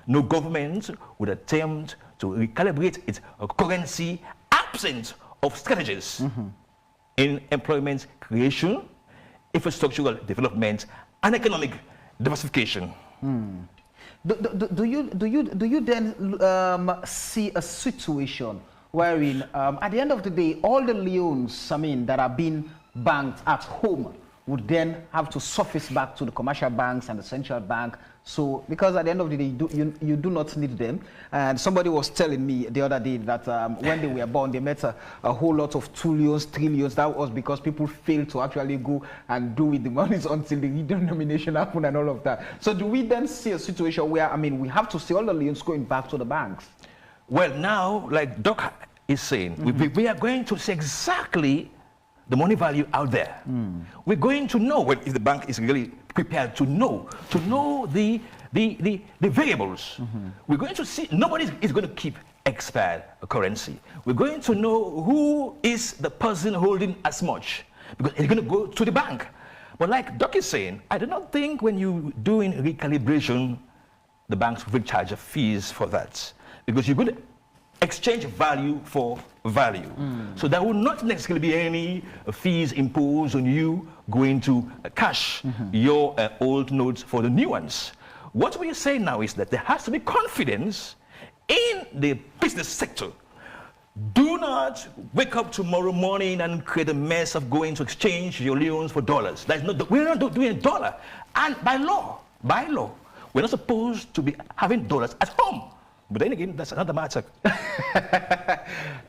no government would attempt to recalibrate its currency absent of strategies in employment creation, infrastructural development, and economic diversification. Do you then see a situation wherein at the end of the day, all the loans, that are being banked at home would then have to surface back to the commercial banks and the central bank? So, because at the end of the day, you do not need them. And somebody was telling me the other day that when they were born, they met a whole lot of 2 loans, 3 loans. That was because people failed to actually go and do with the monies until the redenomination happened and all of that. So do we then see a situation where, we have to see all the loans going back to the banks? Well, now, like Doc is saying, we are going to see exactly the money value out there. We're going to know if the bank is really prepared to know the variables. We're going to see, nobody is going to keep expired currency. We're going to know who is the person holding as much, because it's going to go to the bank. But like Doc is saying, I do not think when you're doing recalibration, the banks will charge fees for that, because you're going to exchange value for value. So there will not necessarily be any fees imposed on you going to cash your old notes for the new ones. What we say now is that there has to be confidence in the business sector. Do not wake up tomorrow morning and create a mess of going to exchange your loans for dollars. We're not doing dollar. And by law, we're not supposed to be having dollars at home. But then again, that's another matter.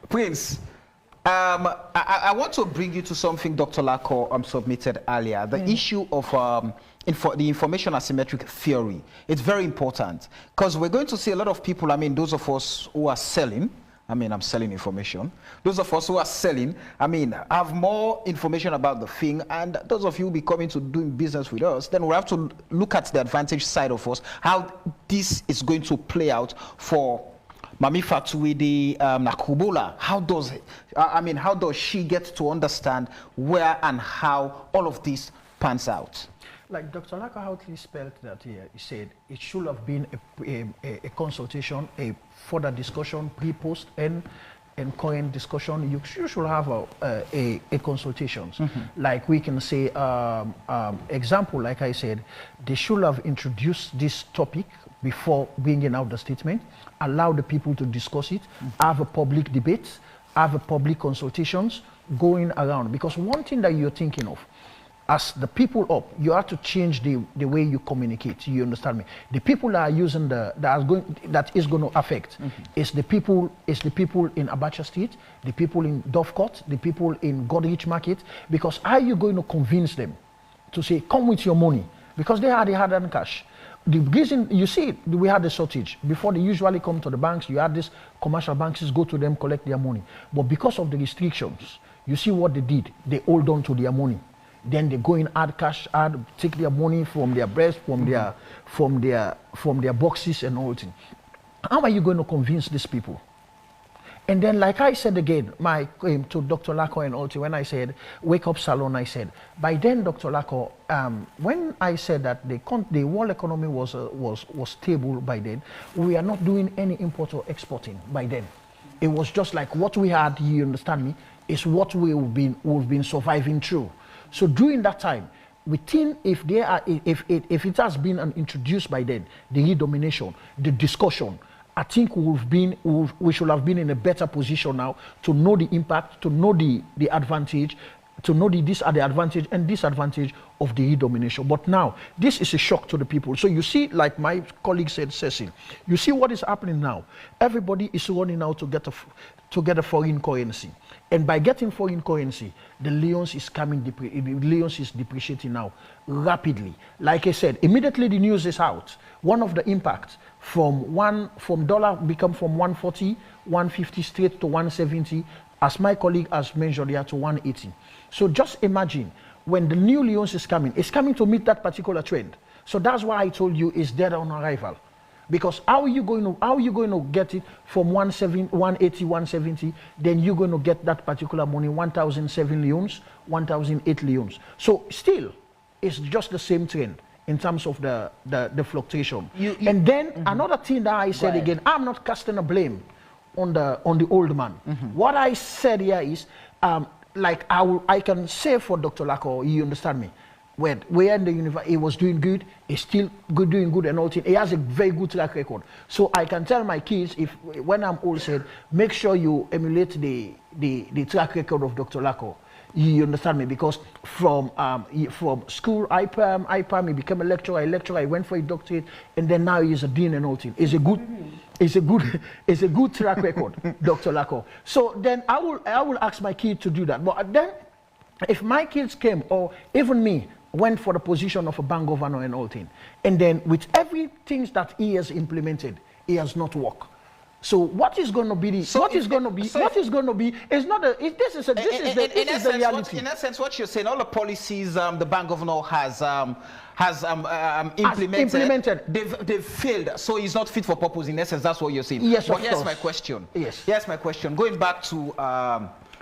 Prince, I want to bring you to something Dr. Lako submitted earlier, the issue of the information asymmetric theory. It's very important, because we're going to see a lot of people, those of us who are selling, I'm selling information. Those of us who are selling, have more information about the thing, and those of you who be coming to doing business with us, then we'll have to look at the advantage side of us, how this is going to play out for Mami Fatuidi Nakubola. How does she get to understand where and how all of this pans out? Like Dr. Laka outly spelled that here, he said it should have been a consultation, a further discussion, pre-post and current discussion. You should have a consultations. Like we can say, example, like I said, they should have introduced this topic before bringing out the statement, allow the people to discuss it, have a public debate, have a public consultations going around. Because one thing that you're thinking of, as the people up, you have to change the way you communicate. You understand me? The people that are using that is going to affect is the people in Abacha Street, the people in Dovecourt, the people in Godrich Market. Because how are you going to convince them to say, come with your money? Because they had hard-earned cash. The reason, you see, we had a shortage. Before they usually come to the banks, you had these commercial banks go to them, collect their money. But because of the restrictions, you see what they did. They hold on to their money. Then they go in, add cash, take their money from their breast, from their boxes and all things. How are you going to convince these people? And then, like I said again, to Dr. Lako and all, when I said wake up salon, I said by then, Dr. Lako, when I said that the world economy was stable by then, we are not doing any import or exporting by then. It was just like what we had. You understand me? Is what we've been surviving through. So during that time, we think if it has been introduced by then, the redomination, the discussion, I think we should have been in a better position now to know the impact, to know the advantage, to know the advantage and disadvantage of the redomination. But now, this is a shock to the people. So you see, like my colleague said, Cecil, you see what is happening now. Everybody is running out to get a foreign currency. And by getting foreign currency, the Leones is depreciating now rapidly. Like I said, immediately the news is out. One of the impacts from dollar become from 140, 150 straight to 170, as my colleague has mentioned here, to 180. So just imagine when the new Leones is coming, it's coming to meet that particular trend. So that's why I told you it's dead on arrival. Because how are you going to get it from 180, 170? Then you're going to get that particular money, 1,007 Leones, 1,008 Leones. So still, it's just the same trend in terms of the fluctuation. And then another thing that I said again, I'm not casting a blame on the old man. What I said here is, like I can say for Dr. Lako, you understand me? When we're in the university, he was doing good, he's still doing good and all things. He has a very good track record. So I can tell my kids, when I'm old, said, make sure you emulate the track record of Dr. Lako. You understand me? Because from school, IPAM, he became a lecturer, he went for a doctorate, and then now he's a dean and all things. It's a good track record, Dr. Lako. So then I will ask my kid to do that. But then, if my kids came, or even me, went for the position of a bank governor and all things, and then with everything that he has implemented, he has not worked. So what is going to be this is not this is the reality. In essence, what you're saying, all the policies the bank governor has implemented. They've failed, so he's not fit for purpose. In essence, that's what you're saying. Yes, but here's my question. Here's my question. Going back to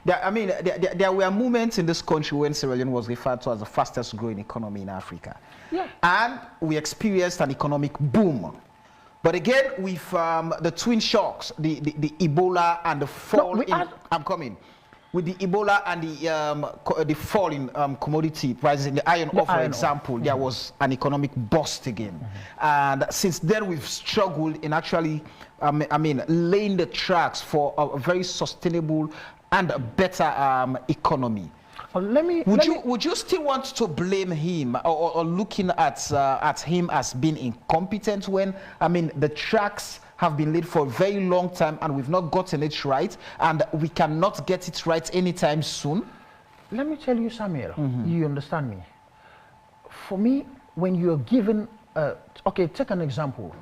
there were moments in this country when Sierra Leone was referred to as the fastest growing economy in Africa. Yeah. And we experienced an economic boom. But again, with the twin shocks, the Ebola and the fall I'm coming. With the Ebola and the fall in commodity prices in the iron ore, for example, there was an economic bust again. And since then, we've struggled in actually, laying the tracks for a very sustainable and a better economy. Would you still want to blame him or looking at him as being incompetent when the tracks have been laid for a very long time and we've not gotten it right and we cannot get it right anytime soon? Let me tell you, Samuel, you understand me. For me, when you're given, okay, take an example.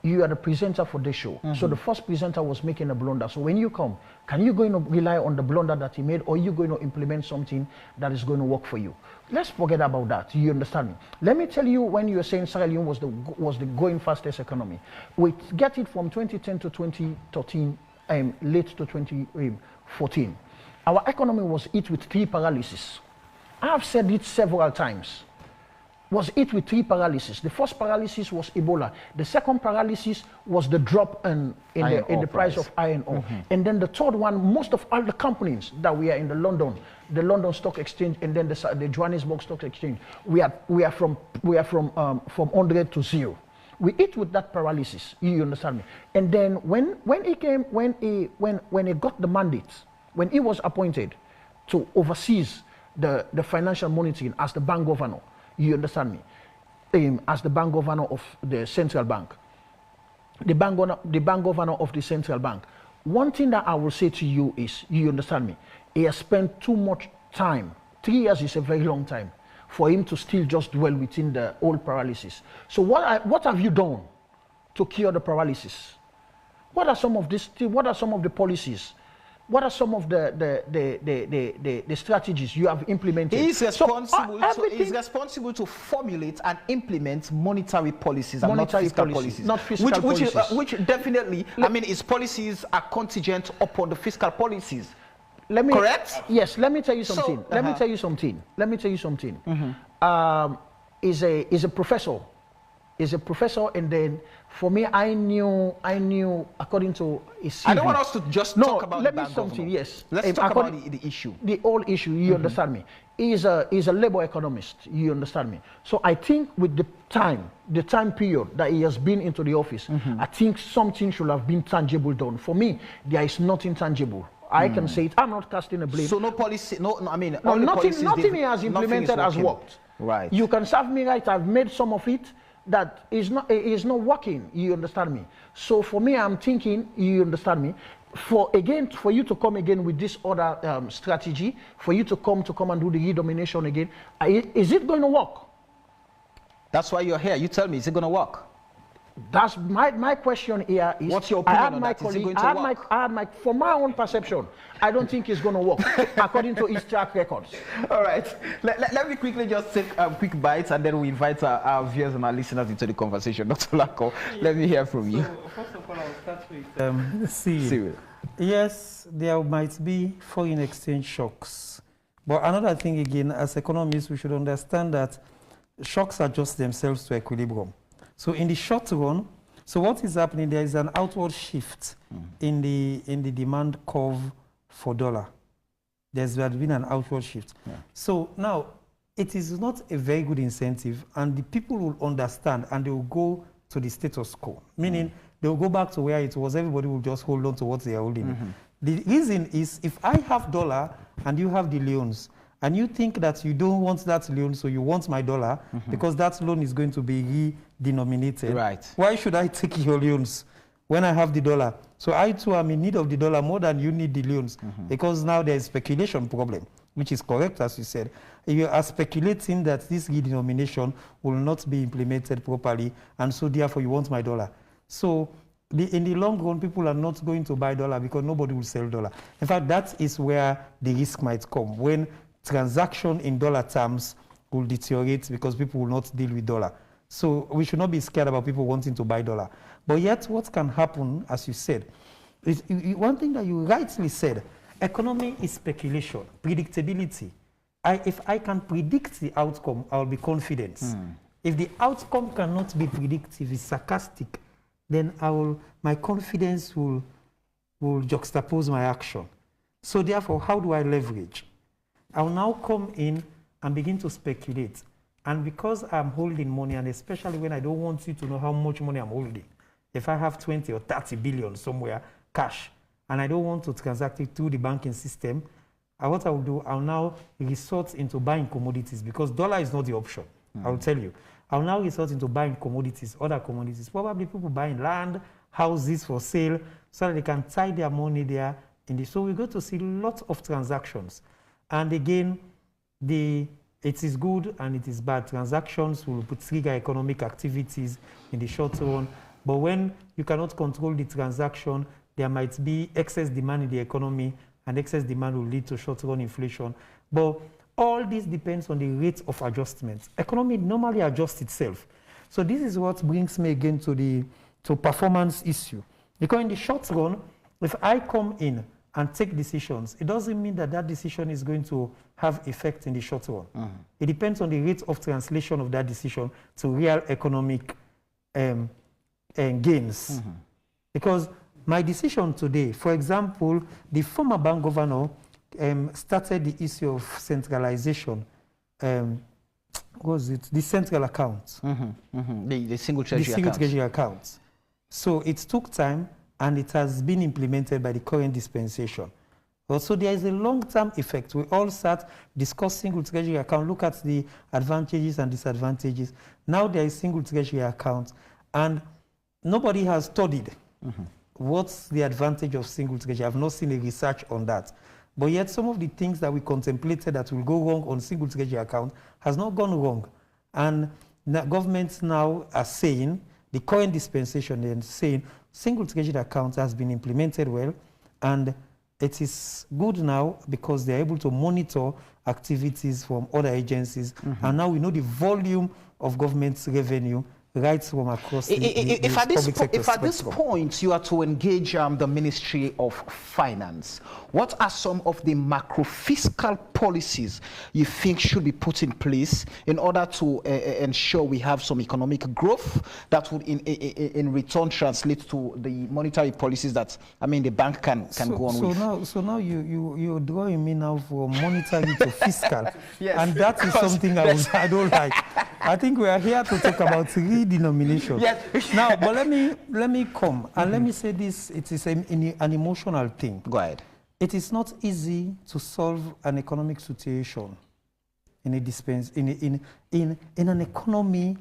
You are the presenter for this show. So the first presenter was making a blunder. So when you come, can you going to rely on the blunder that he made, or are you going to implement something that is going to work for you? Let's forget about that. You understand me? Let me tell you, when you were saying Sierra Leone was the going fastest economy, we get it from 2010 to 2013, late to 2014. Our economy was hit with 3 paralyses. I have said it several times. Was hit with 3 paralyses. The first paralysis was Ebola. The second paralysis was the drop in the price of iron ore. And then the third one, most of all the companies that we are in the London Stock Exchange, and then the Johannesburg Stock Exchange, we are from 100 to 0. We hit with that paralysis. You understand me? And then when he got the mandate, when he was appointed to oversee the financial monitoring as the bank governor. You understand me? As the bank governor of the central bank, the bank governor of the central bank. One thing that I will say to you is, you understand me? He has spent too much time. 3 years is a very long time for him to still just dwell within the old paralysis. So what have you done to cure the paralysis? What are some of this? What are some of the policies? What are some of the strategies you have implemented? He is responsible to formulate and implement monetary policies and not fiscal policies. Not fiscal policies. Which definitely, I mean, his policies are contingent upon the fiscal policies. Correct? Yes. Let me tell you something. So, Let me tell you something. Is a professor. Is a professor, and then for me, I knew according to his CV. I don't want us to just talk about let me something. Yes, let's talk about the issue. The whole issue. You understand me? He's a labor economist. You understand me? So I think with the time period that he has been into the office, I think something should have been tangible done. For me, there is nothing tangible. I can say it. I'm not casting a blame. So no policy. Nothing he has implemented has worked. Right. You can serve me right. I've made some of it. That is not working. You understand me? So for me, I'm thinking, you understand me, for you to come again with this other strategy, for you to come and do the redenomination again, is it going to work? That's why you're here. You tell me, is it going to work? That's my question here is, what's your opinion on that? Is it going to work? For my own perception, I don't think it's going to work according to his track records. All right. Let me quickly just take quick bites, and then we invite our viewers and our listeners into the conversation. Dr. Lako, let me hear from you. So, first of all, I'll start with Cyril. Yes, there might be foreign exchange shocks. But another thing, again, as economists, we should understand that shocks adjust themselves to equilibrium. So in the short run, so what is happening, there is an outward shift in the demand curve for dollar. There's been an outward shift. Yeah. So now, it is not a very good incentive, and the people will understand, and they will go to the status quo, meaning they will go back to where it was. Everybody will just hold on to what they are holding. The reason is, if I have dollar and you have the Leones, and you think that you don't want that loan, so you want my dollar, because that loan is going to be redenominated. Right. Why should I take your loans when I have the dollar? So I too am in need of the dollar more than you need the loans, because now there is speculation problem, which is correct, as you said. You are speculating that this redenomination will not be implemented properly, and so therefore you want my dollar. So in the long run, people are not going to buy dollar because nobody will sell dollar. In fact, that is where the risk might come, when transaction in dollar terms will deteriorate because people will not deal with dollar. So we should not be scared about people wanting to buy dollar. But yet what can happen, as you said, is one thing that you rightly said, economy is speculation, predictability. If I can predict the outcome, I'll be confident. If the outcome cannot be predictive, it's sarcastic, then my confidence will juxtapose my action. So therefore, how do I leverage? I'll now come in and begin to speculate. And because I'm holding money, and especially when I don't want you to know how much money I'm holding, if I have 20 or 30 billion somewhere, cash, and I don't want to transact it through the banking system, what I will do, I'll now resort into buying commodities, because dollar is not the option, I'll tell you. I'll now resort into buying commodities, other commodities, probably people buying land, houses for sale, so that they can tie their money there. So we're going to see lots of transactions. And again, it is good and it is bad. Transactions will trigger economic activities in the short run. But when you cannot control the transaction, there might be excess demand in the economy, and excess demand will lead to short-run inflation. But all this depends on the rate of adjustment. Economy normally adjusts itself. So this is what brings me again to performance issue. Because in the short run, if I come in and take decisions, it doesn't mean that that decision is going to have effect in the short run. It depends on the rate of translation of that decision to real economic gains. Because my decision today, for example, the former bank governor started the issue of centralization. What was it? The central account. The single treasury account. So it took time, and it has been implemented by the current dispensation. So there is a long-term effect. We all start discuss single treasury account, look at the advantages and disadvantages. Now there is single treasury account, and nobody has studied what's the advantage of single treasury. I've not seen a research on that. But yet some of the things that we contemplated that will go wrong on single treasury account has not gone wrong. And the governments now are saying, the current dispensation is saying, single treasury account has been implemented well, and it is good now because they're able to monitor activities from other agencies. And now we know the volume of government's revenue right from across the if at public sector if at this spectrum. point you are to engage the Ministry of Finance, what are some of the macro fiscal policies you think should be put in place in order to ensure we have some economic growth that would in return translate to the monetary policies that the bank can go on with? So now you're drawing me now from monetary to fiscal. Yes, and that is something I don't like. I think we are here to talk about redenomination. Yes. Now, but let me come and let me say this. It is an emotional thing. Go ahead. It is not easy to solve an economic situation in an economy.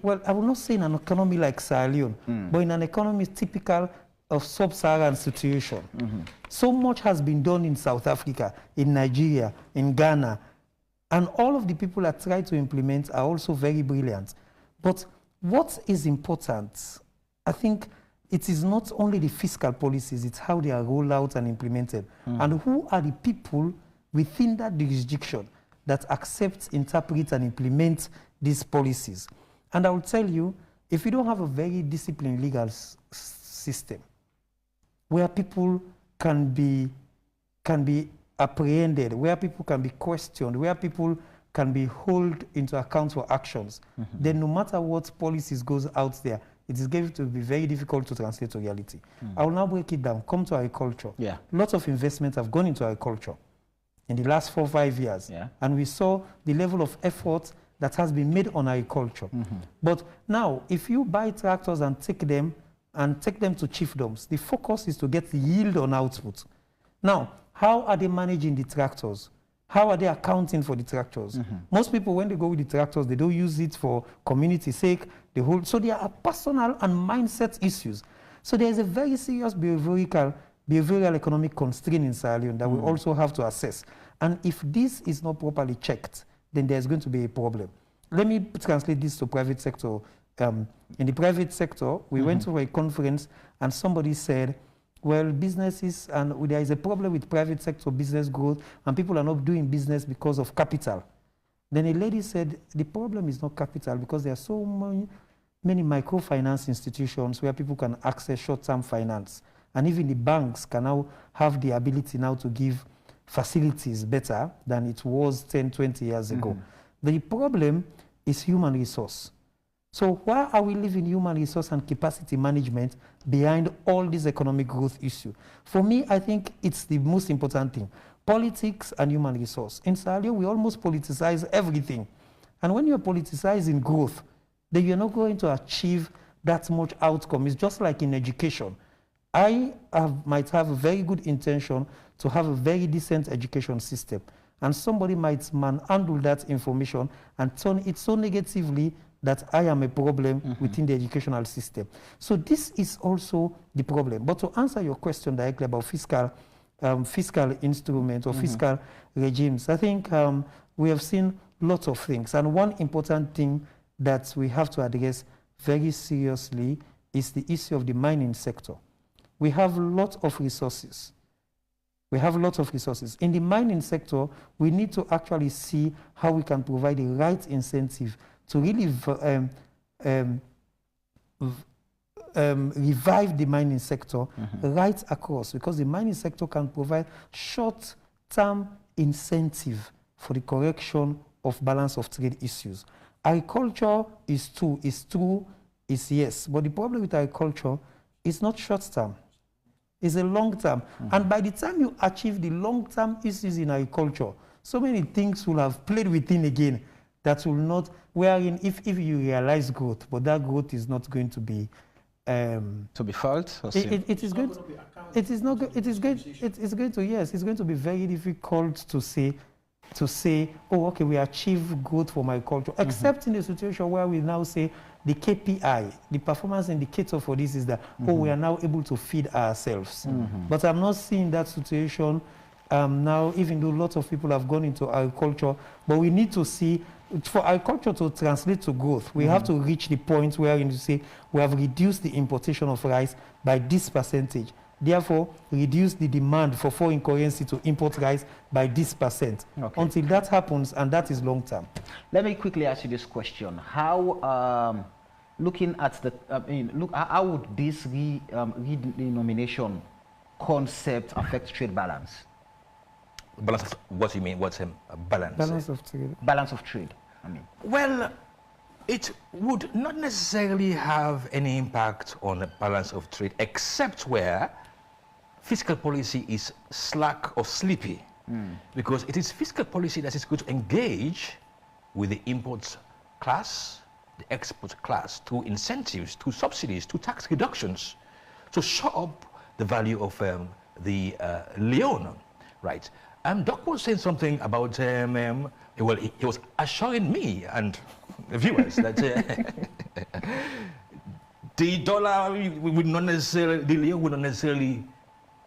Well, I will not say in an economy like Sierra Leone, but in an economy typical of sub-Saharan situation. So much has been done in South Africa, in Nigeria, in Ghana, and all of the people that try to implement are also very brilliant. But what is important, I think it is not only the fiscal policies, it's how they are rolled out and implemented. And who are the people within that jurisdiction that accept, interpret, and implement these policies. And I will tell you, if you don't have a very disciplined legal system, where people can be apprehended, where people can be questioned, where people can be held into account for actions, then no matter what policies goes out there, it is going to be very difficult to translate to reality. I will now break it down. Come to agriculture. Lots of investments have gone into agriculture in the last 4 or 5 years. And we saw the level of effort that has been made on agriculture. But now, if you buy tractors and take them to chiefdoms, the focus is to get the yield on output. Now, how are they managing the tractors? How are they accounting for the tractors? Most people, when they go with the tractors, they don't use it for community sake. So there are personal and mindset issues. So there is a very serious behavioral economic constraint in Sierra Leone that we also have to assess. And if this is not properly checked, then there's going to be a problem. Let me translate this to private sector. In the private sector, we went to a conference and somebody said, well, businesses, and there is a problem with private sector business growth, and people are not doing business because of capital. Then a lady said, the problem is not capital because there are so many microfinance institutions where people can access short-term finance. And even the banks can now have the ability now to give facilities better than it was 10, 20 years ago. The problem is human resource. So why are we leaving human resource and capacity management behind all this economic growth issue? For me, I think it's the most important thing. Politics and human resource. In Sierra Leone, we almost politicize everything. And when you're politicizing growth, then you're not going to achieve that much outcome. It's just like in education. I might have a very good intention to have a very decent education system. And somebody might manhandle that information and turn it so negatively that I am a problem within the educational system. So this is also the problem. But to answer your question directly about fiscal instruments or fiscal regimes, I think we have seen lots of things. And one important thing that we have to address very seriously is the issue of the mining sector. We have lots of resources. In the mining sector, we need to actually see how we can provide the right incentive to really revive the mining sector right across, because the mining sector can provide short-term incentive for the correction of balance of trade issues. Agriculture is true, yes, but the problem with agriculture is not short-term. It's a long-term. And by the time you achieve the long-term issues in agriculture, so many things will have played within again that will not, wherein if you realize growth, but that growth is not going to be To be felt? Or it is going to, it is not, it is going, it's going to, yes, it's going to be very difficult to say, oh, okay, we achieve growth for my culture, except in a situation where we now say the KPI, the performance indicator for this is that, oh, we are now able to feed ourselves. But I'm not seeing that situation now, even though lots of people have gone into agriculture, but we need to see, for agriculture to translate to growth, we have to reach the point where you say we have reduced the importation of rice by this percentage. Therefore, reduce the demand for foreign currency to import rice by this %. Okay. Until that happens, and that is long term. Let me quickly ask you this question: how, looking at the, how would this redenomination concept affect trade balance? Balance of, what do you mean? What's a balance? Balance of trade. Balance of trade, I mean. Well, it would not necessarily have any impact on the balance of trade, except where fiscal policy is slack or sleepy. Because it is fiscal policy that is going to engage with the import class, the export class, through incentives, through subsidies, through tax reductions, to show up the value of the Leone, right? Doc was saying something about, well, he was assuring me and the viewers that the dollar would not necessarily, the Leone would not necessarily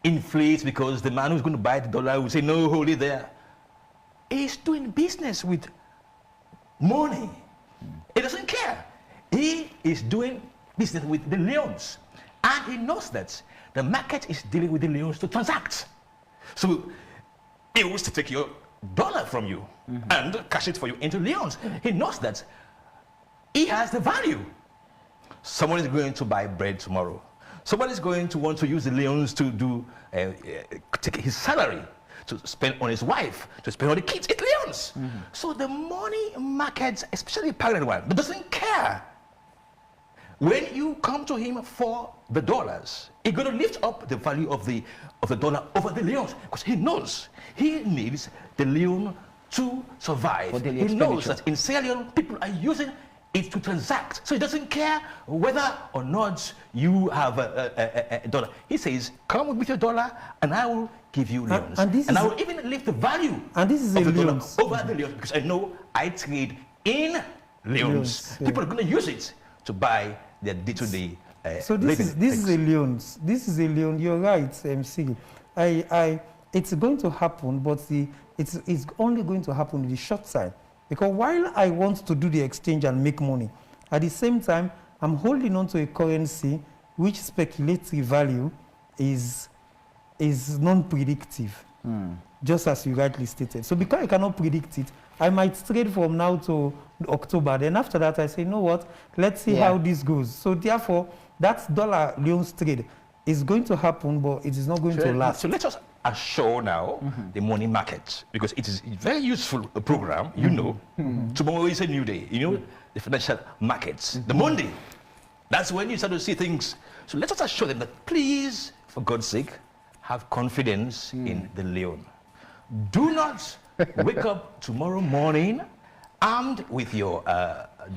inflate because the man who's going to buy the dollar will say, no, hold it there. He's doing business with money. He doesn't care. He is doing business with the Leones. And he knows that the market is dealing with the Leones to transact. So he wants to take your dollar from you and cash it for you into Leones. He knows that he has the value. Someone is going to buy bread tomorrow. Someone is going to want to use the Leones to do, take his salary, to spend on his wife, to spend on the kids. It's Leones. So the money market, especially the parent one, doesn't care. When you come to him for the dollars, he's going to lift up the value of the dollar over the Leones, because he knows he needs the Leone to survive. He knows that in Sierra Leone, people are using it to transact. So he doesn't care whether or not you have a dollar. He says, come with your dollar and I will give you Leones. And I will even lift the value of the dollar over the Leones, because I know I trade in Leones. People are going to use it to buy their day-to-day so this is a Leones. This is a Leone. You're right, MC. It's going to happen, but it's only going to happen in the short time. Because while I want to do the exchange and make money, at the same time, I'm holding on to a currency which speculative value is non-predictive, just as you rightly stated. So because I cannot predict it, I might trade from now to October. Then after that, I say, you know what, let's see how this goes. So therefore, that dollar Leones trade is going to happen, but it is not going to last. So let us assure now the money market, because it is a very useful program, you know. Tomorrow is a new day, you know, the financial markets. The Monday, that's when you start to see things. So let us assure them that, please, for God's sake, have confidence in the Leone. Do not wake up tomorrow morning armed with your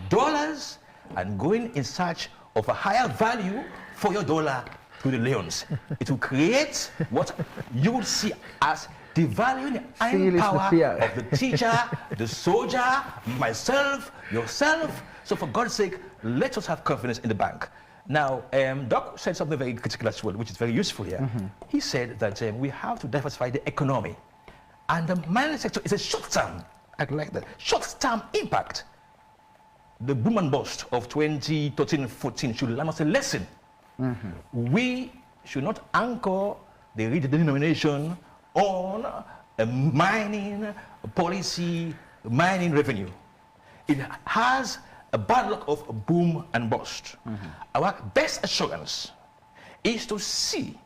dollars and going in search of a higher value for your dollar to the Leones. It will create what you will see as devaluing the iron power of the teacher, the soldier, myself, yourself. So for God's sake, let us have confidence in the bank. Now, Doc said something very critical as well, which is very useful here. He said that we have to diversify the economy. And the mining sector is a short-term, I like that, short-term impact. The boom and bust of 2013-14 should learn us a lesson. We should not anchor the redenomination on a mining policy, mining revenue. It has a bad luck of boom and bust. Our best assurance is to see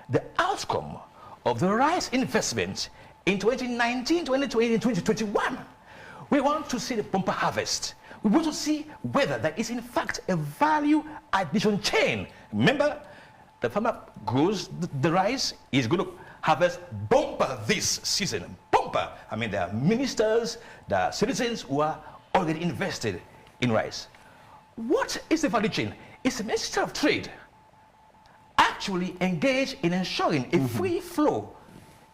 the outcome of the rice investment in 2019, 2020, and 2021. We want to see the bumper harvest. We want to see whether there is in fact a value addition chain. Remember, the farmer grows the rice, is going to harvest bumper this season. Bumper. I mean, there are ministers, there are citizens who are already invested in rice. What is the value chain? is the Ministry of Trade actually engaged in ensuring a free flow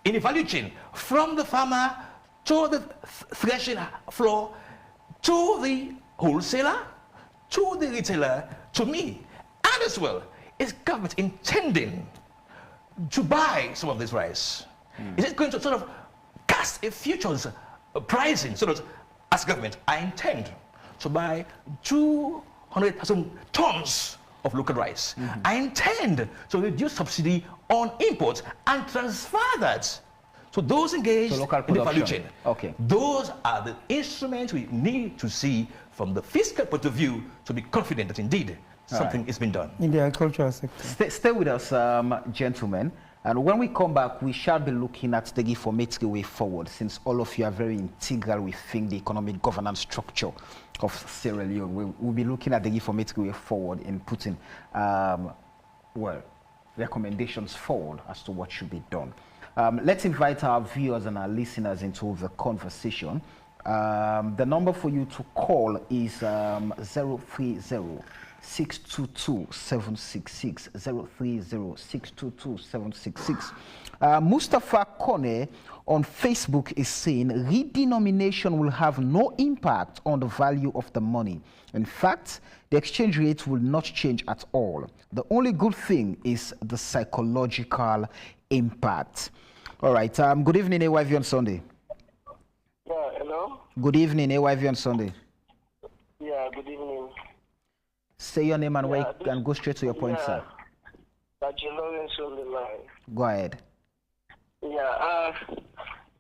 in the value chain from the farmer to the threshing floor, to the wholesaler, to the retailer, to me. And as well, is government intending to buy some of this rice? Is it going to sort of cast a futures pricing so that as government, I intend to buy 200,000 tons of local rice. I intend to reduce subsidy on imports and transfer that to those engaged in the value chain. Okay. Those are the instruments we need to see from the fiscal point of view to be confident that indeed something is being done. In the agricultural sector. Stay with us, gentlemen. And when we come back, we shall be looking at the reformatory way forward, since all of you are very integral within the economic governance structure of Sierra Leone. We'll be looking at the reformatory way forward in putting, well, recommendations forward as to what should be done. Let's invite our viewers and our listeners into the conversation. The number for you to call is 030-622-766, 030-622-766. Mustafa Kone on Facebook is saying redenomination will have no impact on the value of the money. In fact, the exchange rate will not change at all. The only good thing is the psychological impact. All right. Good evening, AYV on Sunday. Yeah, hello? Good evening, AYV on Sunday. Yeah, good evening. Say your name and and go straight to your point, sir. Lawrence on the line. Go ahead. Yeah,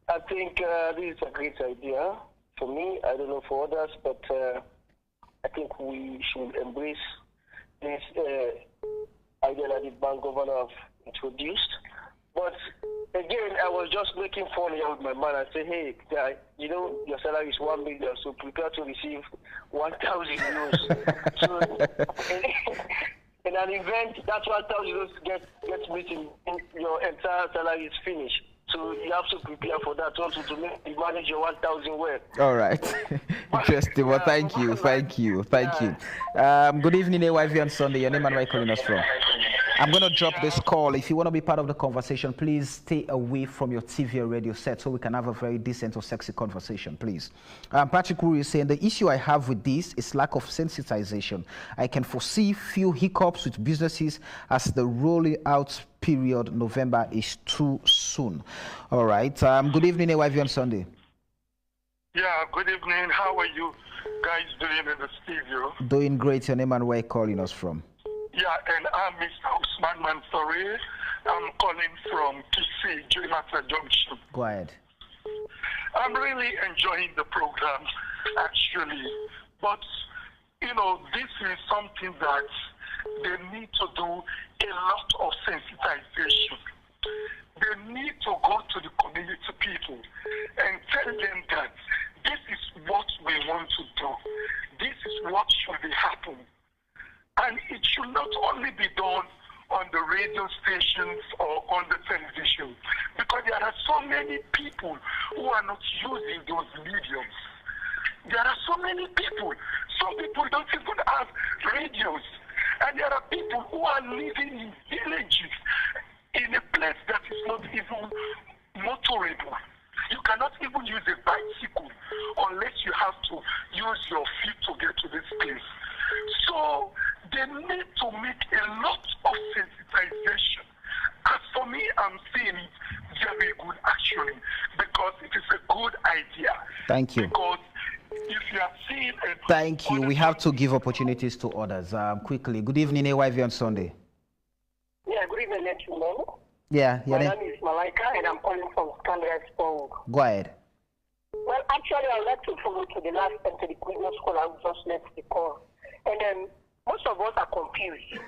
I think this is a great idea for me. I don't know for others, but I think we should embrace this idea that the bank governor have introduced. But again, I was just making fun here with my man. I said, hey, guy, you know, your salary is 1 million, so prepare to receive 1,000 euros. So in an event, that 1,000 euros gets missing, your entire salary is finished. So you have to prepare for that also to manage your 1,000 well. All right. Interesting. Well, thank you. Good evening, AYV on Sunday. Your name and where you're calling us from? I'm going to drop this call. If you want to be part of the conversation, please stay away from your TV or radio set so we can have a very decent or sexy conversation, please. Patrick Rui is saying, the issue I have with this is lack of sensitization. I can foresee few hiccups with businesses as the rolling out period November is too soon. All right. Good evening, AYV on Sunday. Yeah, good evening. How are you guys doing in the studio? Doing great. Your name and where you're calling us from? Yeah, and I'm Mr. Usman Mansouri. I'm calling from TC, Jonathan Junction. Go ahead. I'm really enjoying the program, actually. But, you know, this is something that they need to do a lot of sensitization. They need to go to the community people and tell them that this is what we want to do. This is what should be happening. And it should not only be done on the radio stations or on the television, because there are so many people who are not using those mediums. There are so many people. Some people don't even have radios. And there are people who are living in villages in a place that is not even motorable. You cannot even use a bicycle unless you have to use your feet to get to this place. So they need to make a lot of sensitization. As for me, I'm seeing it very good actually, because it is a good idea. Thank you. Because if you are seeing Thank you. We have to give opportunities to others. Quickly. Good evening, AYV on Sunday. Yeah, good evening, gentlemen. Yeah, My name is Malaika, and I'm calling from Scandal. Go ahead. Well, actually, I would like to follow to the last and to the previous caller who just left the call. And then most of us are confused.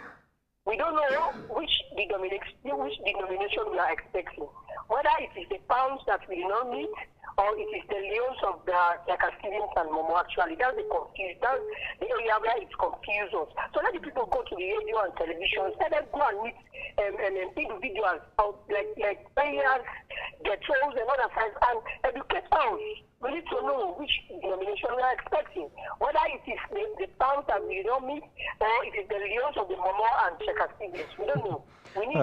We don't know which denomination we are expecting. Whether it is the pounds that we do not meet, or it is the leons of the Castilians and Momo. Actually, that's the area where it confuses us. So let the people go to the radio and television. Let them go and meet individuals out like players, ghettos, and other things, and educate us. We need to know which denomination we are expecting. Whether it is the pounds and the economics, or it is the leons of the Momo and Czechoslovakia. We don't know. We need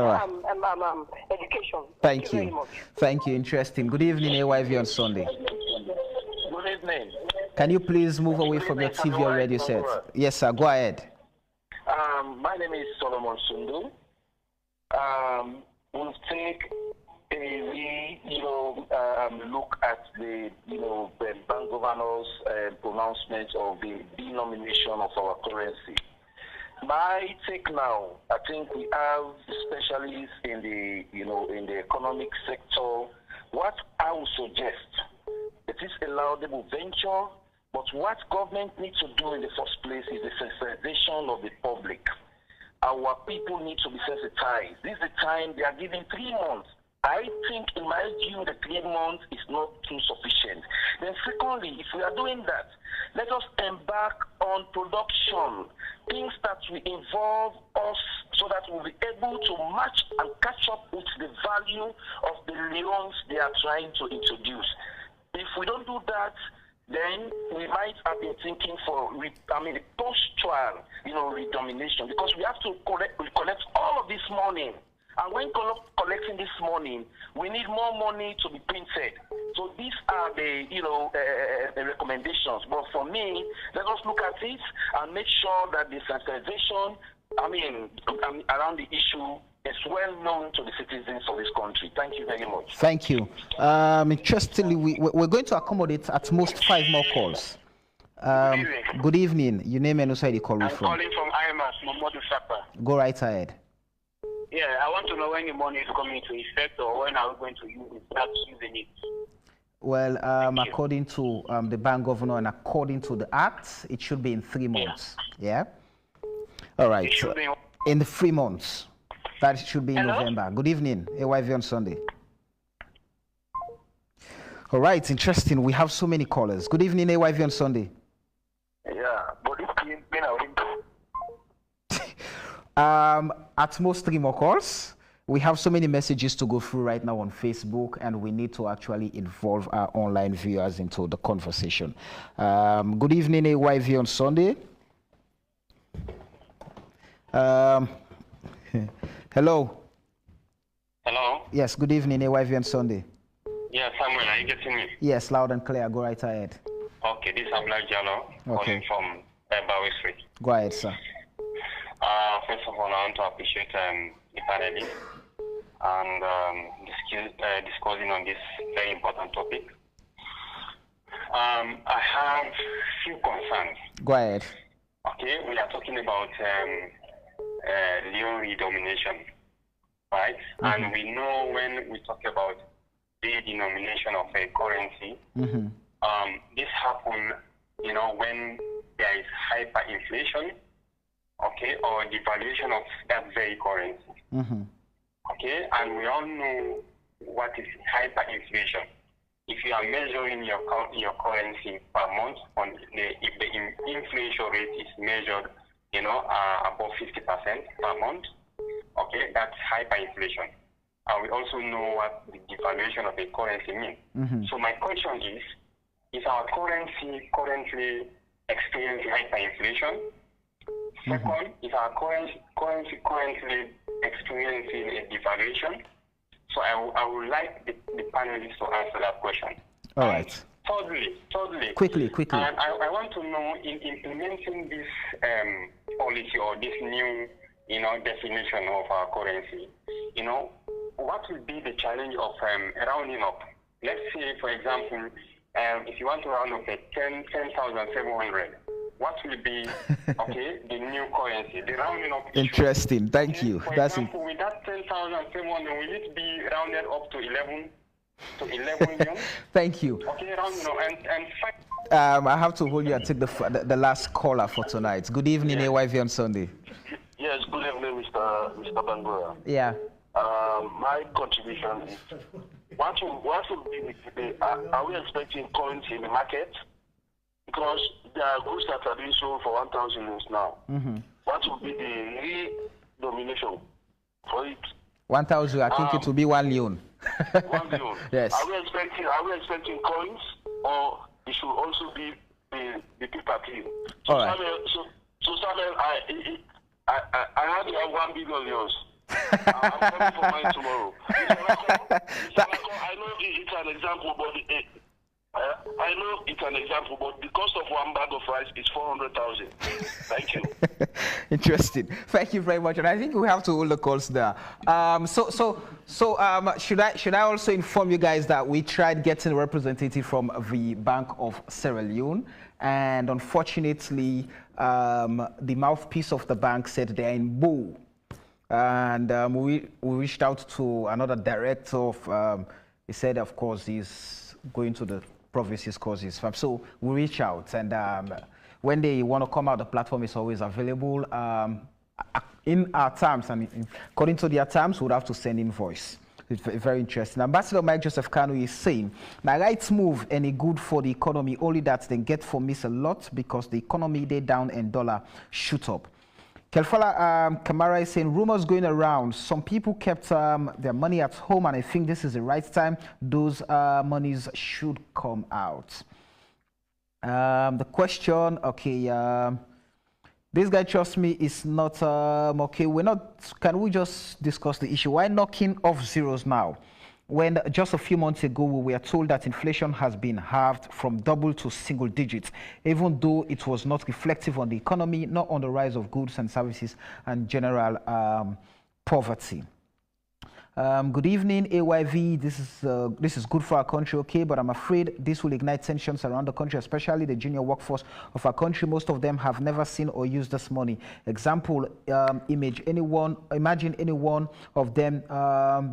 education. Thank very you. much. Thank you. Interesting. Good evening, AYV on Sunday. Good evening. Can you please move away from your TV or radio set? Yes, sir. Go ahead. My name is Solomon Sundu. We'll take a look at the bank governor's pronouncement of the denomination of our currency. My take now, I think we have specialists in the economic sector. What I would suggest, it is a laudable venture, but what government needs to do in the first place is the sensitization of the public. Our people need to be sensitized. This is the time they are giving 3 months. I think, in my view, the 3 months is not too sufficient. Then secondly, if we are doing that, let us embark on production, things that will involve us so that we'll be able to match and catch up with the value of the leons they are trying to introduce. If we don't do that, then we might have been thinking for, the post-trial, redenomination, because we have to collect all of this money. And when collecting this money, we need more money to be printed. So these are the, the recommendations. But for me, let us look at it and make sure that the sensitization, around the issue is well known to the citizens of this country. Thank you very much. Thank you. Interestingly, we're going to accommodate at most 5 more calls. Good evening. Your name and also the call I'm from. calling from IMAS, Momodu Sapa. Go right ahead. Yeah, I want to know when the money is coming into effect, or when are we going to start using it? Well, according to the bank governor and according to the act, it should be in 3 months. Yeah? All right. It should be in the 3 months. That should be in Hello? November. Good evening, AYV on Sunday. All right, interesting. We have so many callers. Good evening, AYV on Sunday. Yeah, but it's been a At most 3 more calls. We have so many messages to go through right now on Facebook, and we need to actually involve our online viewers into the conversation. Good evening, AYV on Sunday. Hello. Hello? Yes, good evening, AYV on Sunday. Yeah, Samuel, are you getting me? Yes, loud and clear. Go right ahead. Okay, this is Abla Jallo, calling from Bawi Street. Go ahead, sir. First of all, I want to appreciate the panelists and discussing on this very important topic. I have few concerns. Go ahead. Okay, we are talking about Leone redenomination, right? Mm-hmm. And we know when we talk about the denomination of a currency, this happens, when there is hyperinflation, okay, or devaluation of that very currency. Okay, and we all know what is hyperinflation. If you are measuring your currency per month, if the inflation rate is measured, above 50% per month, okay, that's hyperinflation. And we also know what the devaluation of a currency means. So my question is our currency currently experiencing hyperinflation? Second, is our currency currently experiencing a devaluation? So I would like the panelists to answer that question. All right. Thirdly, Quickly. And I want to know, in implementing this policy or this new, definition of our currency, what will be the challenge of rounding up? Let's say, for example, if you want to round up at 10,700, what will be, the new currency? The rounding up. Interesting. Thank you. For That's example, with that 10,700, will it be rounded up to 11 million? Thank you. Okay, rounding up and I have to hold you and take the last caller for tonight. Good evening, AYV on Sunday. Yes, good evening, Mr. Bangura. Yeah. My contribution is, what will be are we expecting currency in the market? Because there are goods that are being sold for 1,000 euros now. What will be the redenomination for it? 1,000, I think it will be 1 leon. 1 leon. Yes. Are we expecting coins? or it should also be the paper clean. So, All right. Samuel, I have your 1 billion yours. I'm coming for mine tomorrow. I know it's an example, but I know it's an example, but the cost of 1 bag of rice is 400,000. Thank you. Interesting. Thank you very much. And I think we have to hold the calls there. Should I also inform you guys that we tried getting a representative from the Bank of Sierra Leone, and unfortunately, the mouthpiece of the bank said they're in Bo. And we reached out to another director of, he said, of course, he's going to the provinces because he's farm. So we reach out, and when they want to come out, the platform is always available in our terms, and according to their terms, we would have to send invoice. It's very interesting. Ambassador Mike Joseph Kanu is saying, "My rights move any good for the economy, only that they get for miss a lot because the economy they down and dollar shoot up." Kelfala Kamara is saying, rumors going around. Some people kept their money at home, and I think this is the right time. Those monies should come out. The question, okay, this guy, trust me, is not, okay, we're not, can we just discuss the issue? Why knocking off zeros now? When just a few months ago, we were told that inflation has been halved from double to single digits, even though it was not reflective on the economy, not on the rise of goods and services and general poverty. Good evening, AYV. This is good for our country, okay, but I'm afraid this will ignite tensions around the country, especially the junior workforce of our country. Most of them have never seen or used this money. Example, imagine any one of them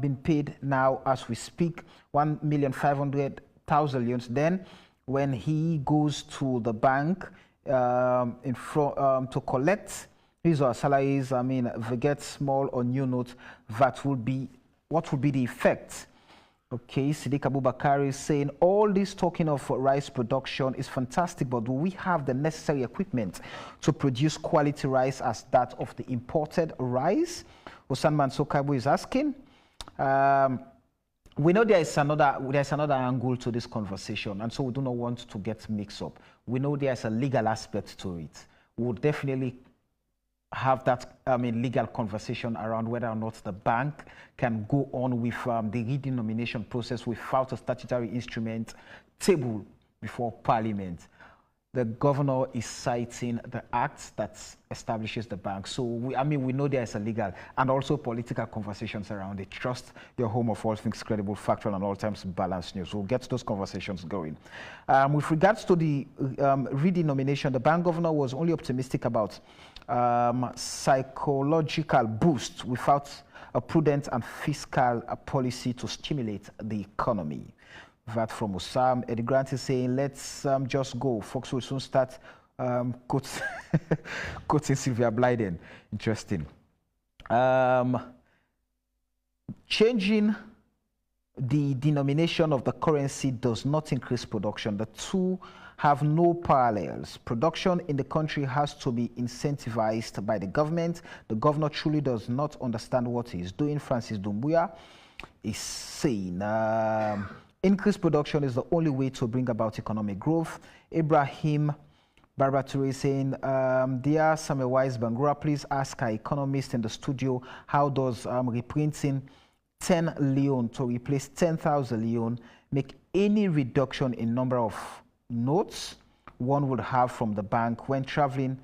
being paid now as we speak 1,500,000. Then, when he goes to the bank to collect his or salaries, I mean, if we get small or new notes, that will be. What would be the effect? Okay, Siddiq Abubakar is saying, all this talking of rice production is fantastic, but do we have the necessary equipment to produce quality rice as that of the imported rice? Osan Mansokabu is asking. We know there's another angle to this conversation, and so we do not want to get mixed up. We know there's a legal aspect to it. We'll definitely have that legal conversation around whether or not the bank can go on with the redenomination process without a statutory instrument table before Parliament. The governor is citing the act that establishes the bank. So we know there is a legal and also political conversations around it. Trust your home of all things credible, factual, and all times balanced news. We'll get those conversations going. With regards to the redenomination, the bank governor was only optimistic about psychological boost without a prudent and fiscal policy to stimulate the economy. That from Osam. Eddie Grant is saying, let's just go. Folks will soon start quoting Sylvia Blyden. Interesting. Changing the denomination of the currency does not increase production. The two have no parallels. Production in the country has to be incentivized by the government. The governor truly does not understand what he is doing. Francis Doumbouya is saying, increased production is the only way to bring about economic growth. Ibrahim Barbaturi is saying, dear Samuel Wise Bangura, please ask our economist in the studio, how does reprinting 10 Leone to replace 10,000 Leone make any reduction in number of notes one would have from the bank when traveling,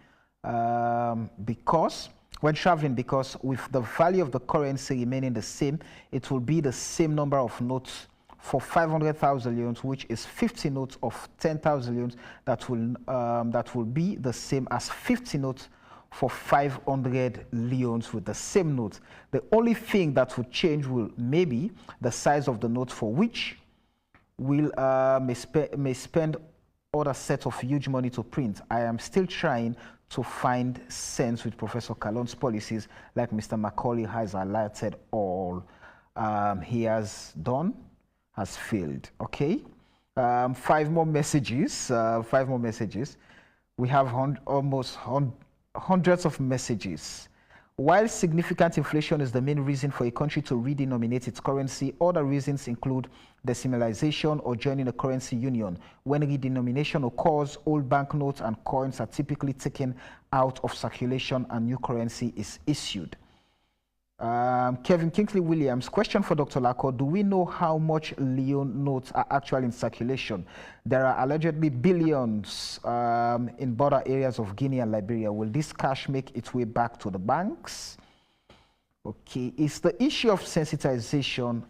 because with the value of the currency remaining the same, it will be the same number of notes for 500,000 leones, which is 50 notes of 10,000 leones, that will be the same as 50 notes for 500 leones with the same notes. The only thing that would change will maybe the size of the notes, for which will may spend other set of huge money to print. I am still trying to find sense with Professor Kalon's policies, like Mr. Macaulay has highlighted. All he has done has failed. Okay, 5 more messages. 5 more messages. We have almost hundreds of messages. While significant inflation is the main reason for a country to redenominate its currency, other reasons include decimalization or joining a currency union. When redenomination occurs, old banknotes and coins are typically taken out of circulation and new currency is issued. Kevin Kingsley Williams, question for Dr. Lako. Do we know how much Leone notes are actually in circulation? There are allegedly billions in border areas of Guinea and Liberia. Will this cash make its way back to the banks? Okay, is the issue of sensitization,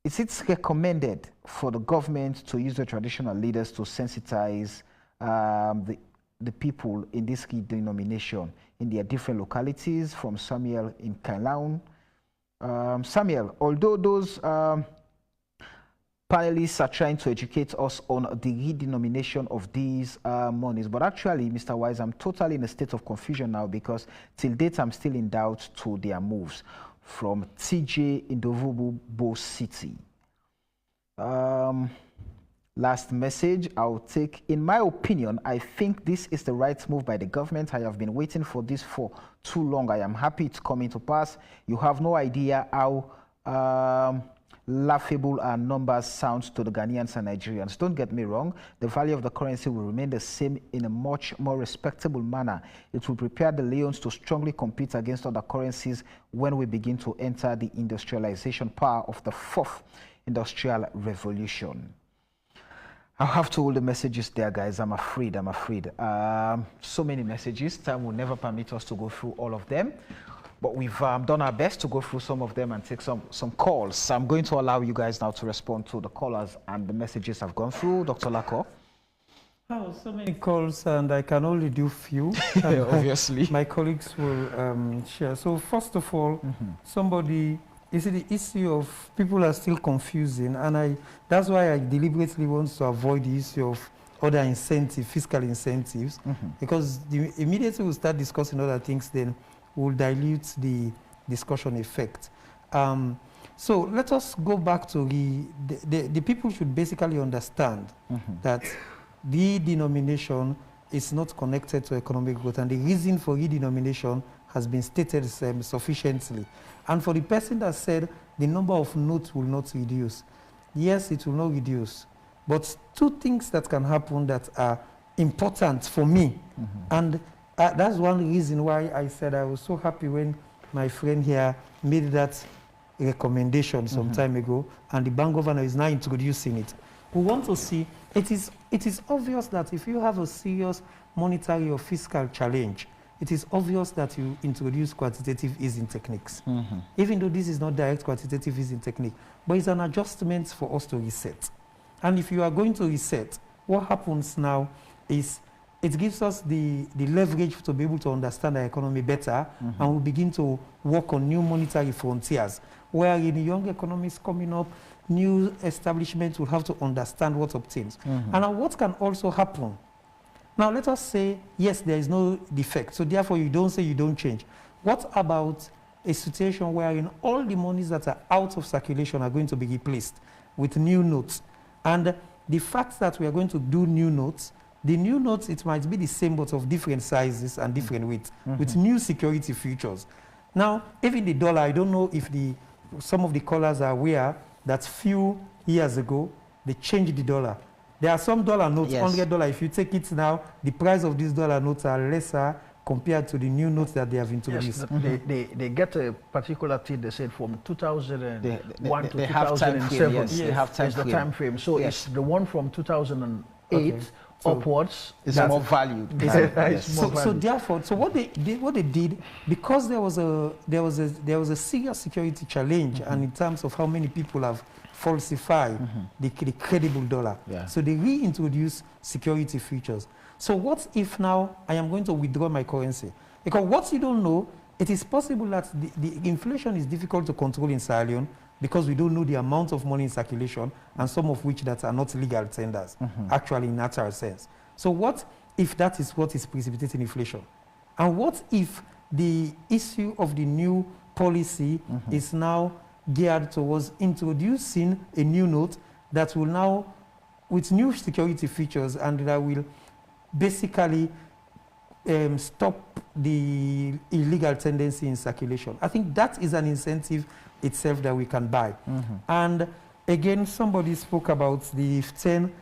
is it recommended for the government to use the traditional leaders to sensitize the people in this redenomination in their different localities? From Samuel in Kailaun. Samuel, although those panelists are trying to educate us on the redenomination of these monies, but actually, Mr. Wise, I'm totally in a state of confusion now because till date I'm still in doubt to their moves. From TJ in Dovubu City. Last message I'll take. In my opinion, I think this is the right move by the government. I have been waiting for this for too long. I am happy it's coming to pass. You have no idea how laughable our numbers sound to the Ghanaians and Nigerians. Don't get me wrong. The value of the currency will remain the same in a much more respectable manner. It will prepare the Leones to strongly compete against other currencies when we begin to enter the industrialization power of the fourth industrial revolution. I'll have to hold the messages there, guys. I'm afraid. So many messages. Time will never permit us to go through all of them. But we've done our best to go through some of them and take some calls. So I'm going to allow you guys now to respond to the callers and the messages I've gone through. Dr. Lako. Oh, so many calls, and I can only do few. Obviously. My colleagues will share. So first of all, somebody... You see, the issue of people are still confusing, and that's why I deliberately want to avoid the issue of other incentives, fiscal incentives, because immediately we start discussing other things, then we'll dilute the discussion effect. So let us go back to the people should basically understand that the denomination is not connected to economic growth, and the reason for redenomination has been stated sufficiently. And for the person that said the number of notes will not reduce, yes, it will not reduce. But two things that can happen that are important for me. And that's one reason why I said I was so happy when my friend here made that recommendation some time ago, and the bank governor is now introducing it. We want to see, it is obvious that if you have a serious monetary or fiscal challenge, it is obvious that you introduce quantitative easing techniques, even though this is not direct quantitative easing technique, but it's an adjustment for us to reset. And if you are going to reset, what happens now is it gives us the leverage to be able to understand our economy better, and we begin to work on new monetary frontiers, where in the young economies coming up, new establishments will have to understand what obtains. And what can also happen. Now, let us say, yes, there is no defect, so therefore you don't say you don't change. What about a situation wherein all the monies that are out of circulation are going to be replaced with new notes? And the fact that we are going to do new notes, the new notes, it might be the same but of different sizes and different weights, with new security features. Now, even the dollar, I don't know if some of the callers are aware that few years ago, they changed the dollar. There are some dollar notes, $100. If you take it now, the price of these dollar notes are lesser compared to the new notes that they have introduced. Yes, they get a particular thing, they said from 2001 to 2007. Yes, they have time frame. The time frame. So it's the one from 2008 upwards. It's more valued. So therefore, what they did, because there was a serious security challenge, and in terms of how many people have falsify the credible dollar. So they reintroduce security features. So what if now I am going to withdraw my currency? Because what you don't know, it is possible that the inflation is difficult to control in Sierra Leone because we don't know the amount of money in circulation, and some of which that are not legal tenders, actually in natural sense. So what if that is what is precipitating inflation? And what if the issue of the new policy is now geared towards introducing a new note that will now, with new security features, and that will basically stop the illegal tendency in circulation. I think that is an incentive itself that we can buy. And again, somebody spoke about the 10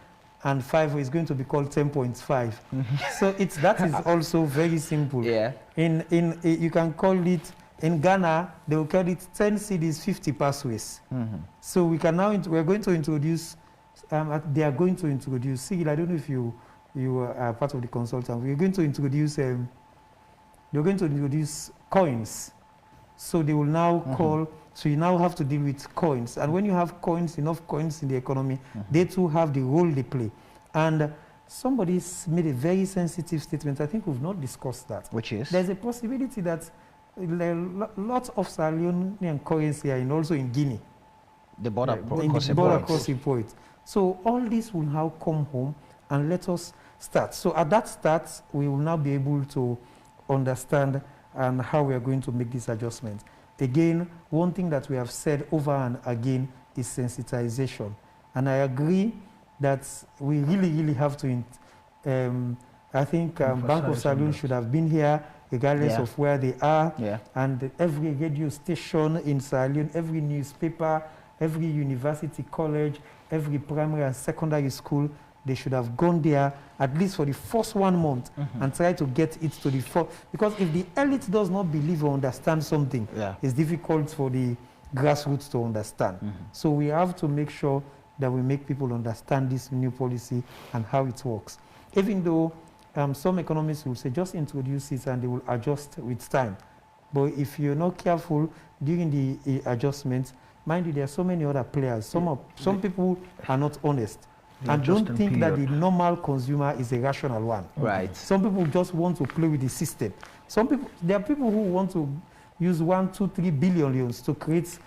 and 5 is going to be called 10.5. So that is also very simple. Yeah. You can call it, in Ghana, they will call it 10 cedis, 50 pathways. So we can now, we're going to introduce, they are going to introduce, Sigil, I don't know if you are part of the consultant, we're going to introduce, they're going to introduce coins. So they will now call, so you now have to deal with coins. And when you have coins, enough coins in the economy, they too have the role they play. And somebody's made a very sensitive statement. I think we've not discussed that. Which is? There's a possibility that lots of Sierra Leonean currency are also in Guinea. The border crossing point. So all this will now come home and let us start. So at that start, we will now be able to understand how we are going to make this adjustment. Again, one thing that we have said over and again is sensitization. And I agree that we really have to, I think Bank of Sierra Leone should have been here regardless of where they are. And every radio station in Sierra Leone, every newspaper, every university, college, every primary and secondary school, they should have gone there at least for the first 1 month and try to get it to the because if the elite does not believe or understand something, it's difficult for the grassroots to understand. So we have to make sure that we make people understand this new policy and how it works. Even though some economists will say just introduce it and they will adjust with time. But if you're not careful during the adjustment, mind you, there are so many other players. Some people are not honest. And don't think that the normal consumer is a rational one. Right. Some people just want to play with the system. There are people who want to use 1, 2, 3 billion loans to create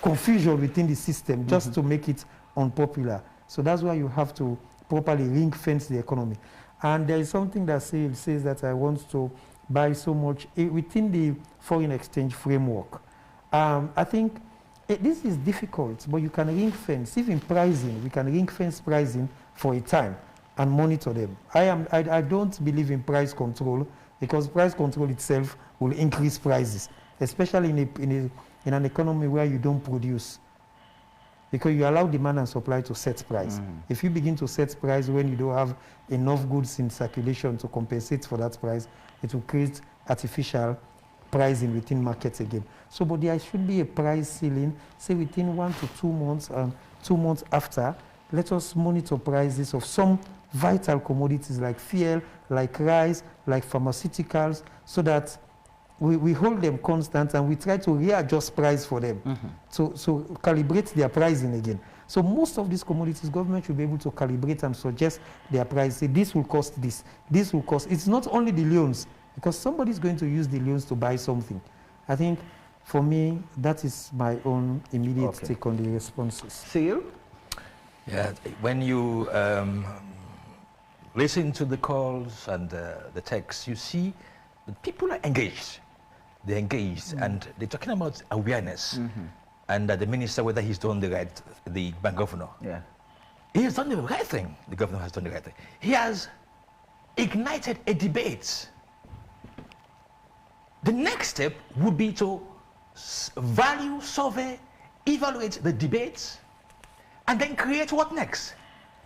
confusion within the system just to make it unpopular. So that's why you have to properly ring fence the economy. And there is something that says that I want to buy so much within the foreign exchange framework. I think this is difficult, but you can ring fence. Even pricing, we can ring fence pricing for a time and monitor them. I don't believe in price control because price control itself will increase prices, especially in an economy where you don't produce. Because you allow demand and supply to set price. If you begin to set price when you don't have enough goods in circulation to compensate for that price, it will create artificial pricing within markets again. So, but there should be a price ceiling, say within 1 to 2 months, and 2 months after, let us monitor prices of some vital commodities like fuel, like rice, like pharmaceuticals, so that we hold them constant and we try to readjust price for them. So calibrate their pricing again. So most of these commodities, government should be able to calibrate and suggest their price. Say this will cost this will cost. It's not only the loans, because somebody's going to use the loans to buy something. I think for me, that is my own immediate take on the responses. Seal? Yeah, when you listen to the calls and the texts, you see that people are engaged. They're engaged and they're talking about awareness. And the minister, whether he's done the bank governor, he has done the right thing. The governor has done the right thing. He has ignited a debate. The next step would be to value, survey, evaluate the debates, and then create what next?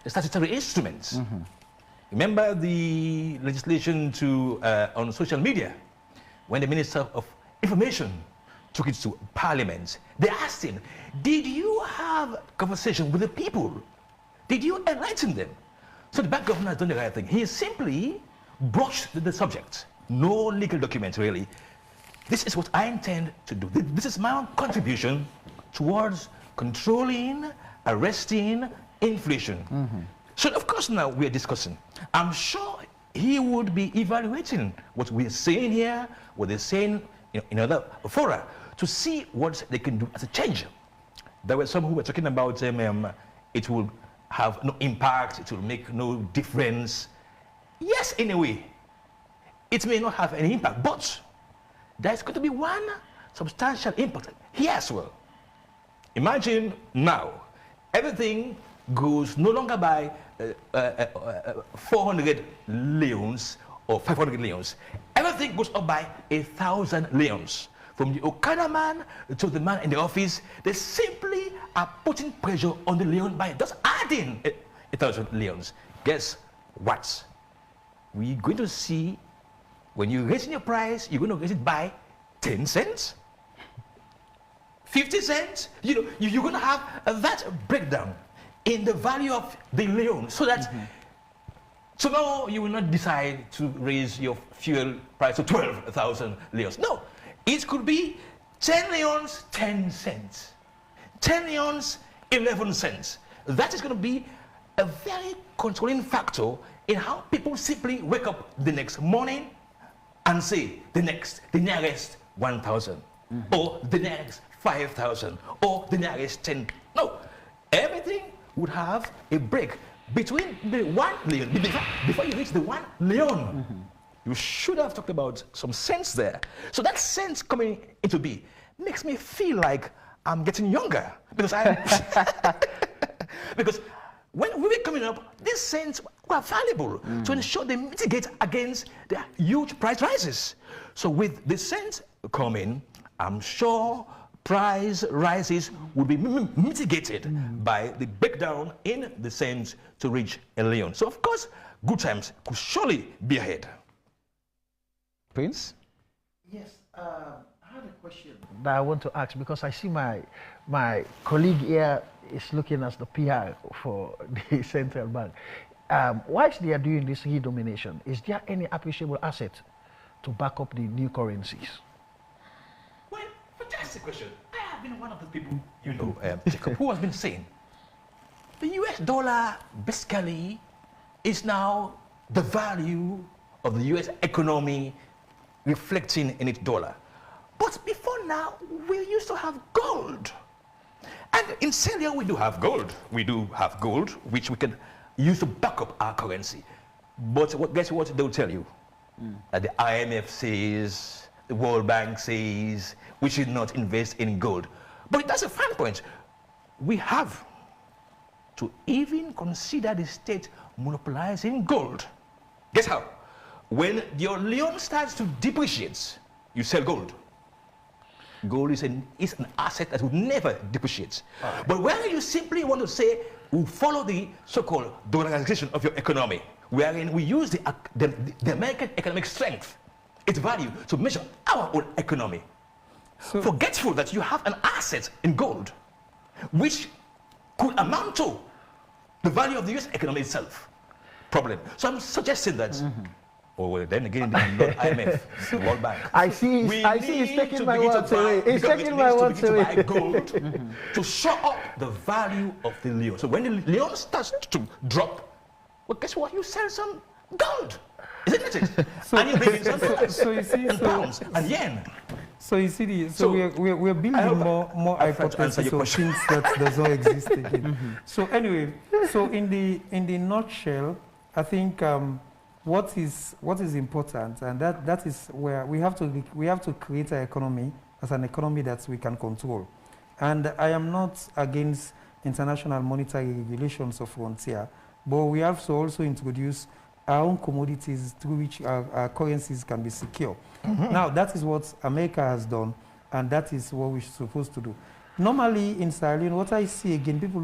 The statutory instruments. Remember the legislation on social media, when the Minister of Information took it to Parliament. They asked him, did you have conversation with the people? Did you enlighten them? So the bank governor has done the right thing. He simply brushed the subject. No legal document, really. This is what I intend to do. This is my own contribution towards controlling, arresting inflation. So of course now we are discussing. I'm sure he would be evaluating what we're saying here, what they're saying in other fora, to see what they can do as a change. There were some who were talking about it will have no impact, it will make no difference. Yes, in a way, it may not have any impact, but there's going to be one substantial impact here as well. Imagine now, everything goes no longer by 400 leones or 500 leons. Everything goes up by 1,000 leons. From the Okada man to the man in the office, they simply are putting pressure on the leon by just adding 1,000 leons. Guess what? We're going to see, when you're raising your price, you're going to raise it by 10 cents, 50 cents. You know, you're going to have that breakdown in the value of the leon, so that tomorrow you will not decide to raise your fuel price to 12,000 leons. No, it could be 10 leons, 10 cents. 10 leons, 11 cents. That is going to be a very controlling factor in how people simply wake up the next morning and say the nearest 1,000, or the nearest 5,000, or the nearest 10. No, everything would have a break between the 1 leon. Before you reach the 1 leon, you should have talked about some sense there. So that sense coming into being makes me feel like I'm getting younger, because because when we were coming up, these cents were valuable to ensure they mitigate against the huge price rises. So with the cents coming, I'm sure price rises will be mitigated by the breakdown in the cents to reach a leon. So of course, good times could surely be ahead. Prince? Yes, I had a question that I want to ask, because I see my colleague here is looking as the PR for the central bank. Whilst they are doing this redenomination, is there any appreciable asset to back up the new currencies? Well, fantastic question. I have been one of the people, you know, Jacob, who has been saying the US dollar basically is now the value of the US economy reflecting in its dollar. But before now, we used to have gold. And in Senegal, we do have gold. We do have gold, which we can use to back up our currency. But guess what they'll tell you? That the IMF says, the World Bank says, we should not invest in gold. But that's a fine point. We have to even consider the state monopolizing gold. Guess how? When your leon starts to depreciate, you sell gold. Gold is an asset that would never depreciate. But when you simply want to say, we follow the so-called dollarization of your economy, wherein we use the American economic strength, its value, to measure our own economy, so, forgetful that you have an asset in gold, which could amount to the value of the US economy itself. Problem. So I'm suggesting that well, then again, not IMF, World Bank. I see he's taking my words away. He's taking my words away. To buy gold to show up the value of the leon. So when the leon starts to drop, well, guess what? You sell some gold, isn't it? And you bring in some pounds and yen. So you see, we're building more hypotheses of things that does not exist again. So anyway, so in the nutshell, I think. What is important, and that is where we have to create an economy as an economy that we can control. And I am not against international monetary regulations of frontier, but we have to also introduce our own commodities through which our currencies can be secure. Now that is what America has done, and that is what we're supposed to do. Normally in Sierra Leone, what I see again, people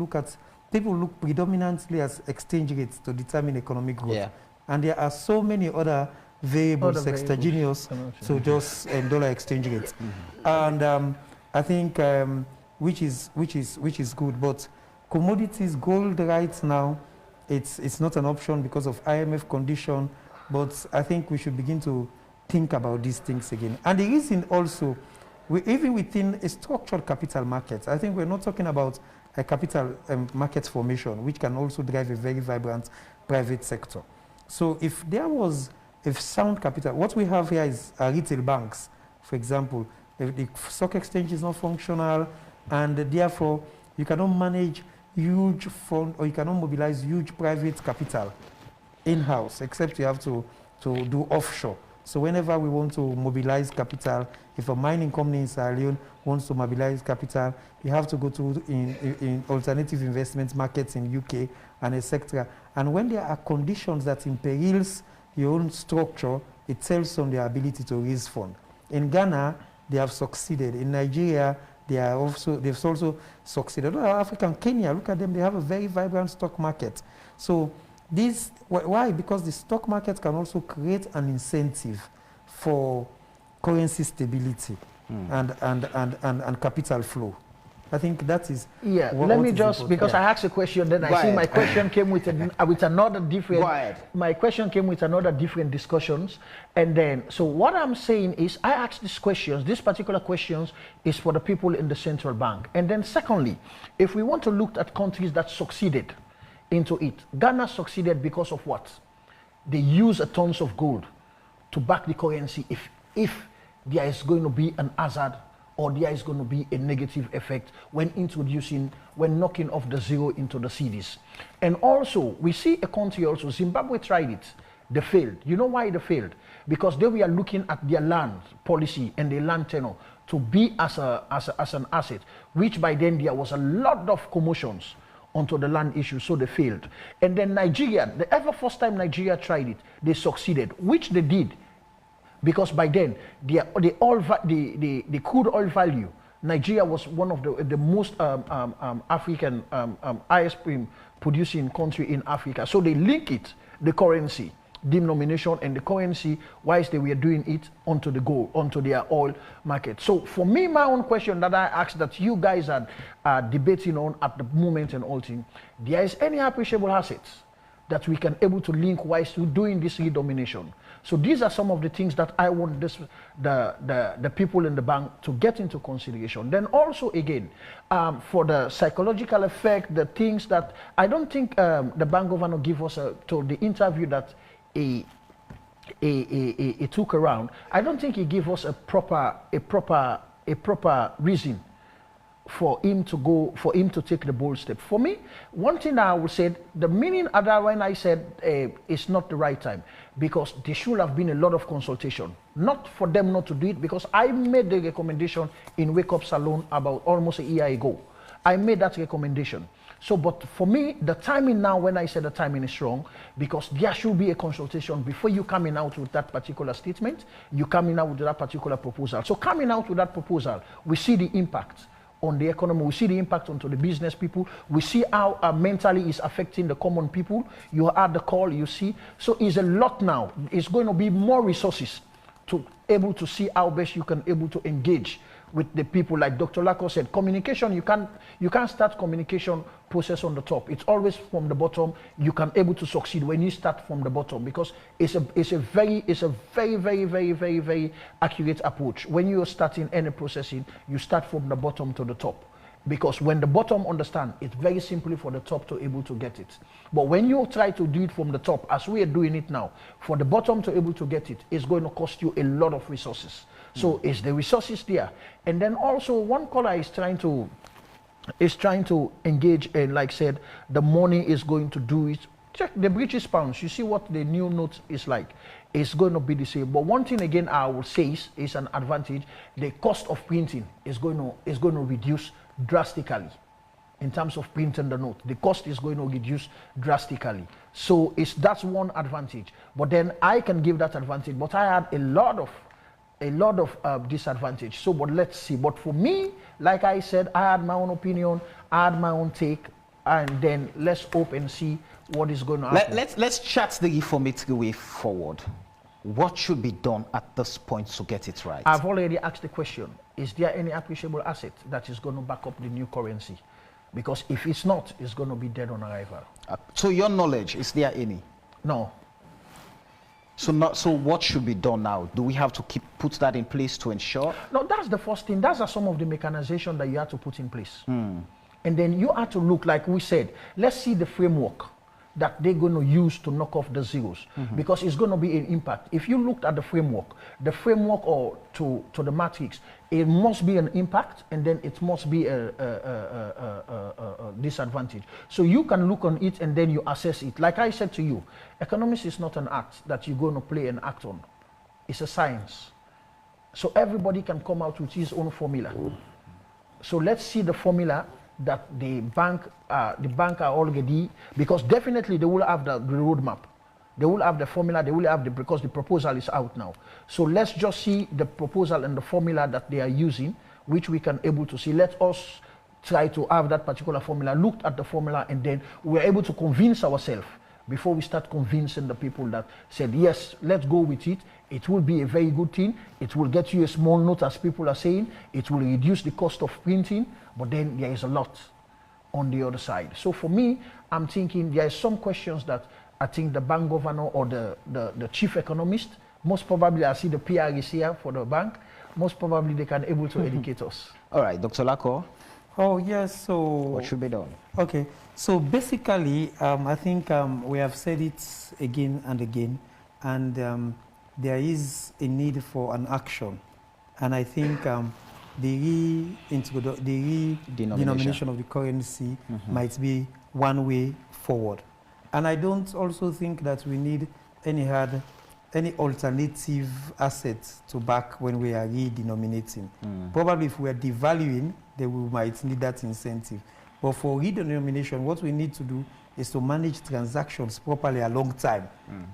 look predominantly as exchange rates to determine economic growth. Yeah. And there are so many other variables exogenous to just dollar exchange rates. And I think which is good. But commodities, gold right now, it's not an option because of IMF condition. But I think we should begin to think about these things again. And the reason also, even within a structured capital market, I think we're not talking about a capital market formation, which can also drive a very vibrant private sector. So if there was a sound capital, what we have here is retail banks, for example. If the stock exchange is not functional, and therefore you cannot manage huge fund, or you cannot mobilize huge private capital in-house, except you have to do offshore. So whenever we want to mobilize capital, if a mining company in Sierra Leone wants to mobilize capital, you have to go to in alternative investment markets in UK and etc. And when there are conditions that imperils your own structure, it tells on their ability to raise funds. In Ghana, they have succeeded. In Nigeria, they've also succeeded. Africa, Kenya, look at them, they have a very vibrant stock market. So this, why? Because the stock market can also create an incentive for currency stability and capital flow. I think that is. Yeah, let me just, because I asked a question, then I see my question came with another different. My question came with another different discussions, and then so what I'm saying is I asked these questions. This particular questions is for the people in the central bank, and then secondly, if we want to look at countries that succeeded into it, Ghana succeeded because of what? They use a tons of gold to back the currency if there is going to be an hazard or there is going to be a negative effect when knocking off the zero into the CDs. And also, we see a country also, Zimbabwe tried it, they failed. You know why they failed? Because they were looking at their land policy and their land tenure to be as an asset, which by then there was a lot of commotions onto the land issue, so they failed. And then Nigeria, the ever first time Nigeria tried it, they succeeded, which they did. Because by then, the crude oil value, Nigeria was one of the most African highest producing country in Africa. So they link it, the currency, denomination, and the currency, whilst they were doing it onto the gold, onto their oil market. So for me, my own question that I asked that you guys are debating on at the moment and all things, there is any appreciable assets that we can able to link whilst doing this redomination. So these are some of the things that I want the people in the bank to get into consideration. Then also again, for the psychological effect, the things that I don't think the bank governor give us to the interview that he took around. I don't think he gave us a proper reason for him to take the bold step. For me, one thing I would say, the meaning of that when I said it's not the right time, because there should have been a lot of consultation. Not for them not to do it, because I made the recommendation in Wake Up Salon about almost a year ago. I made that recommendation. So, but for me, the timing now, when I said the timing is wrong, because there should be a consultation before you coming out with that particular statement, you coming out with that particular proposal. So coming out with that proposal, we see the impact on the economy, we see the impact onto the business people, we see how mentally it's affecting the common people. You had the call, you see. So it's a lot now. It's going to be more resources to able to see how best you can able to engage with the people. Like Dr. Lako said, communication, you can't start communication process on the top. It's always from the bottom. You can able to succeed when you start from the bottom, because it's a very accurate approach. When you're starting any processing, you start from the bottom to the top. Because when the bottom understand, it's very simply for the top to able to get it. But when you try to do it from the top, as we are doing it now, for the bottom to able to get it, it's going to cost you a lot of resources. So is the resources there? And then also one caller is trying to engage, and like said, the money is going to do it. Check the British pounds. You see what the new note is like. It's going to be the same. But one thing again I will say is an advantage. The cost of printing is going to reduce drastically. In terms of printing the note, the cost is going to reduce drastically. So that's one advantage. But then I can give that advantage. But I had a lot of disadvantage. So, but let's see. But for me, like I said, I had my own opinion, I had my own take, and then let's hope and see what is going to happen. Let's chat the reformatory way forward. What should be done at this point to get it right? I've already asked the question. Is there any appreciable asset that is going to back up the new currency? Because if it's not, it's going to be dead on arrival. To your knowledge, is there any? No. So what should be done now? Do we have to put that in place to ensure? No, that's the first thing. Those are some of the mechanization that you have to put in place. And then you have to look, like we said, let's see the framework that they're going to use to knock off the zeros, because it's going to be an impact. If you looked at the framework or to the matrix, it must be an impact, and then it must be a disadvantage. So you can look on it and then you assess it. Like I said to you, economics is not an art that you're going to play and act on. It's a science. So everybody can come out with his own formula. So let's see the formula that the bank are already, because definitely they will have the roadmap They will have the formula, they will have the, because the proposal is out now. So let's just see the proposal and the formula that they are using, which we can able to see. Let us try to have that particular formula, looked at the formula, and then we're able to convince ourselves before we start convincing the people that said, yes, let's go with it. It will be a very good thing. It will get you a small note, as people are saying. It will reduce the cost of printing, but then there is a lot on the other side. So for me, I'm thinking there are some questions that I think the bank governor or the chief economist, most probably, I see the PR is here for the bank, most probably they can able to educate us. All right, Dr. Lako. Oh, yes, so... What should be done? Okay, so basically, I think we have said it again and again, and there is a need for an action. And I think the redenomination of the currency might be one way forward. And I don't also think that we need any alternative assets to back when we are redenominating. Probably if we are devaluing, then we might need that incentive. But for redenomination, what we need to do is to manage transactions properly a long time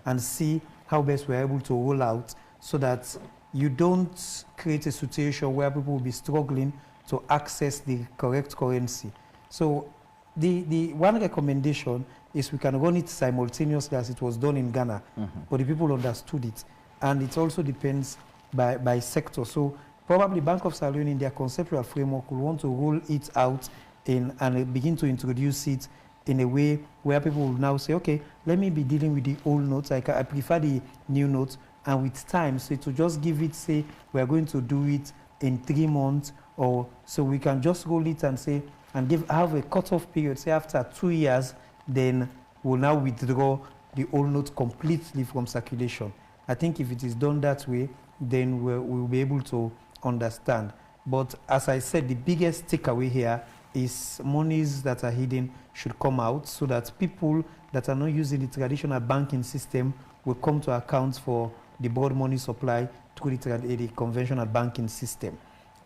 and see how best we're able to roll out so that you don't create a situation where people will be struggling to access the correct currency. So the one recommendation is we can run it simultaneously as it was done in Ghana, but the people understood it. And it also depends by sector. So probably Bank of Sierra Leone in their conceptual framework will want to roll it out and begin to introduce it in a way where people will now say, okay, let me be dealing with the old notes. I prefer the new notes. And with time, so to just give it, say, we're going to do it in 3 months, or so we can just roll it and say, and have a cutoff period, say after 2 years, then we'll now withdraw the old note completely from circulation. I think if it is done that way, then we'll be able to understand. But as I said, the biggest takeaway here is monies that are hidden should come out so that people that are not using the traditional banking system will come to account for the broad money supply through the conventional banking system.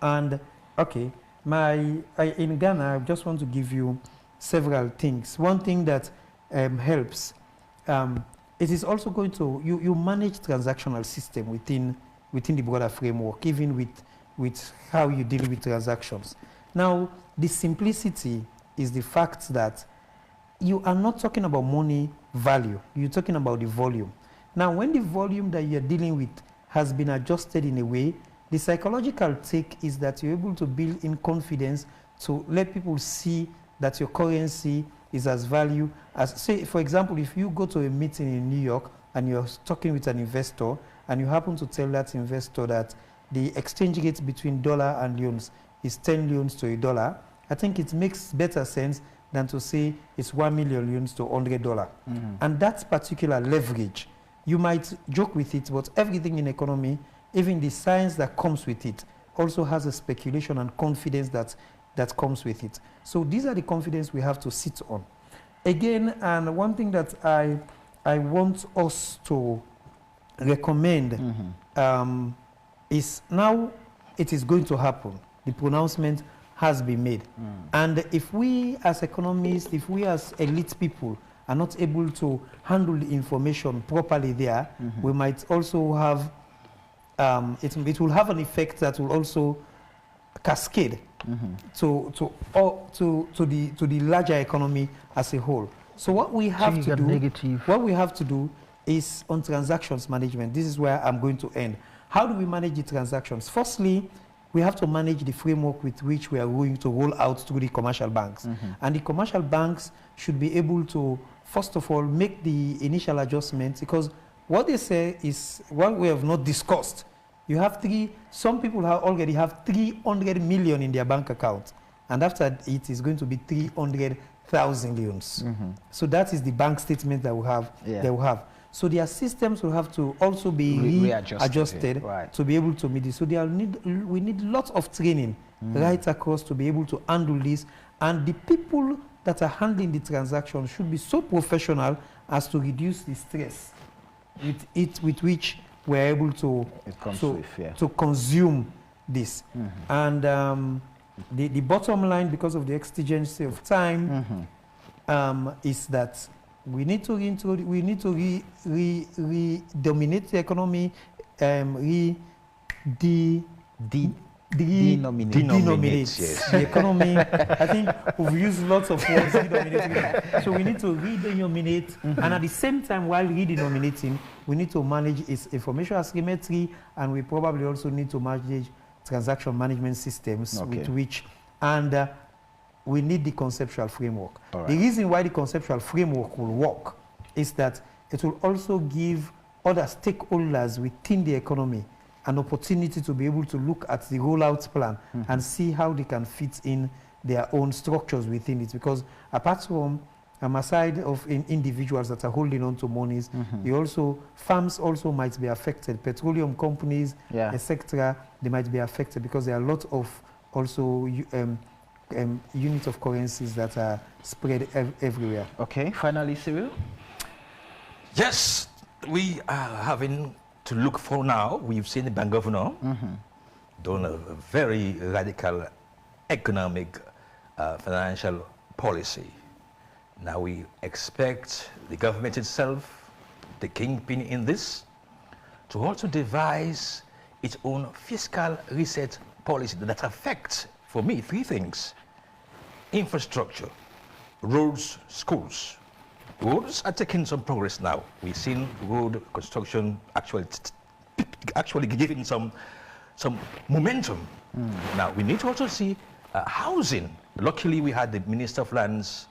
And okay, in Ghana, I just want to give you several things. One thing that helps, it is also going to, you manage transactional system within the broader framework, even with how you deal with transactions. Now, the simplicity is the fact that you are not talking about money value, you're talking about the volume. Now, when the volume that you're dealing with has been adjusted in a way, the psychological take is that you're able to build in confidence to let people see that your currency is as value as, say, for example, if you go to a meeting in New York and you're talking with an investor and you happen to tell that investor that the exchange rate between dollar and leones is 10 leones to $1, I think it makes better sense than to say it's 1 million leones to $100. And that particular leverage, you might joke with it, but everything in economy, even the science that comes with it, also has a speculation and confidence that comes with it. So these are the confidence we have to sit on. Again, and one thing that I want us to recommend is now it is going to happen. The pronouncement has been made. And if we as economists, if we as elite people are not able to handle the information properly there, we might also have, it will have an effect that will also cascade to the larger economy as a whole. So what we have to do is on transactions management. This is where I'm going to end. How do we manage the transactions? Firstly, we have to manage the framework with which we are going to roll out through the commercial banks. And the commercial banks should be able to, first of all, make the initial adjustments, because what they say is what we have not discussed. You have some people already have 300 million in their bank account, and after it is going to be 300,000 leones. So that is the bank statement that we have. They will have. So their systems will have to also be readjusted to be able to meet this. So we need lots of training right across to be able to handle this. And the people that are handling the transaction should be so professional as to reduce the stress with which we're able to consume this. And the bottom line, because of the exigency of time, is that we need to redominate the economy, denominate yes. the economy. I think we've used lots of words denominating. So we need to redenominate, and at the same time, while redenominating, we need to manage its information asymmetry, and we probably also need to manage transaction management systems with which, and we need the conceptual framework. Right. The reason why the conceptual framework will work is that it will also give other stakeholders within the economy an opportunity to be able to look at the rollout plan and see how they can fit in their own structures within it. Because apart from, aside of individuals that are holding on to monies, farms also might be affected, petroleum companies, etc., they might be affected because there are a lot of also units of currencies that are spread everywhere. Okay, finally, Cyril? Yes, we are having to look for now. We've seen the bank governor done a very radical economic financial policy. Now we expect the government itself, the kingpin in this, to also devise its own fiscal reset policy that affects, for me, three things: infrastructure, roads, schools. Roads are taking some progress now. We've seen road construction actually giving some momentum. Now we need to also see housing. Luckily, we had the Minister of Lands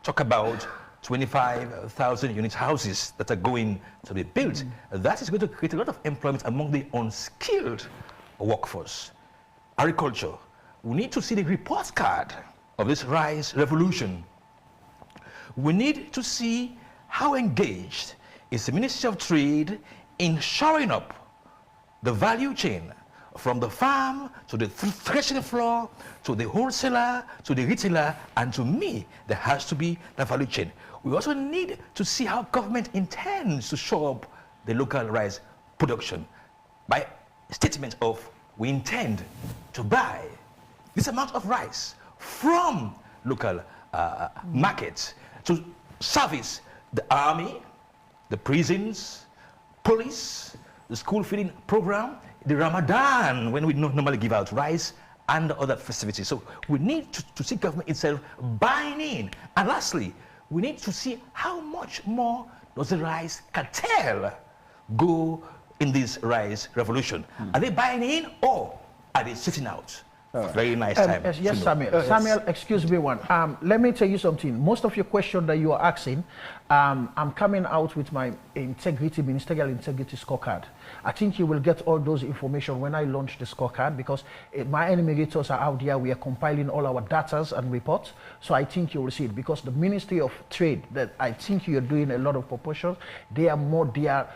talk about 25,000 unit houses that are going to be built. That is going to create a lot of employment among the unskilled workforce. Agriculture. We need to see the report card of this rice revolution. We need to see how engaged is the Ministry of Trade in shoring up the value chain from the farm to the threshing floor to the wholesaler to the retailer, and to me there has to be the value chain. We also need to see how government intends to shore up the local rice production by statement of we intend to buy this amount of rice from local markets to service the army, the prisons, police, the school feeding program, the Ramadan, when we normally give out rice, and other festivities. So we need to see government itself buying in. And lastly, we need to see how much more does the rice cartel go in this rice revolution. Are they buying in or are they sitting out? Very nice time. Yes, Samuel. Samuel, excuse me one. Let me tell you something. Most of your question that you are asking, I'm coming out with my ministerial integrity scorecard. I think you will get all those information when I launch the scorecard, because my enumerators are out there. We are compiling all our data and reports. So I think you will see it, because the Ministry of Trade, that I think you're doing a lot of proportions, they are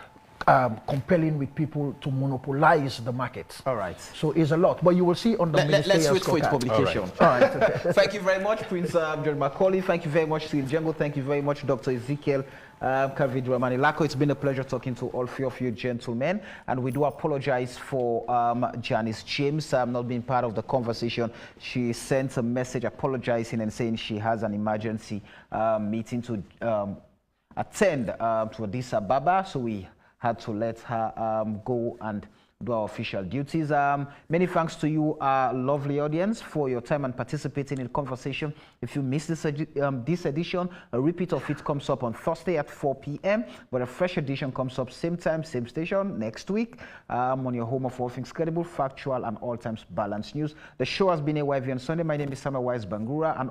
compelling with people to monopolize the market. All right. So it's a lot, but you will see on the Ministerial Let's wait for its publication. All right. Okay. Thank you very much, Prince John Macaulay. Thank you very much, Cyril Djembo. Thank you very much, Dr. Ezekiel Kavid Ramani Lako. It's been a pleasure talking to all three of you gentlemen, and we do apologize for Janice James not being part of the conversation. She sent a message apologizing and saying she has an emergency meeting to attend to Addis Ababa, so we had to let her go and do our official duties. Many thanks to you, our lovely audience, for your time and participating in the conversation. If you missed this edition, a repeat of it comes up on Thursday at 4 p.m., but a fresh edition comes up same time, same station next week on your home of all things credible, factual, and all times balanced news. The show has been AYV on Sunday. My name is Samuel Wise Bangura, and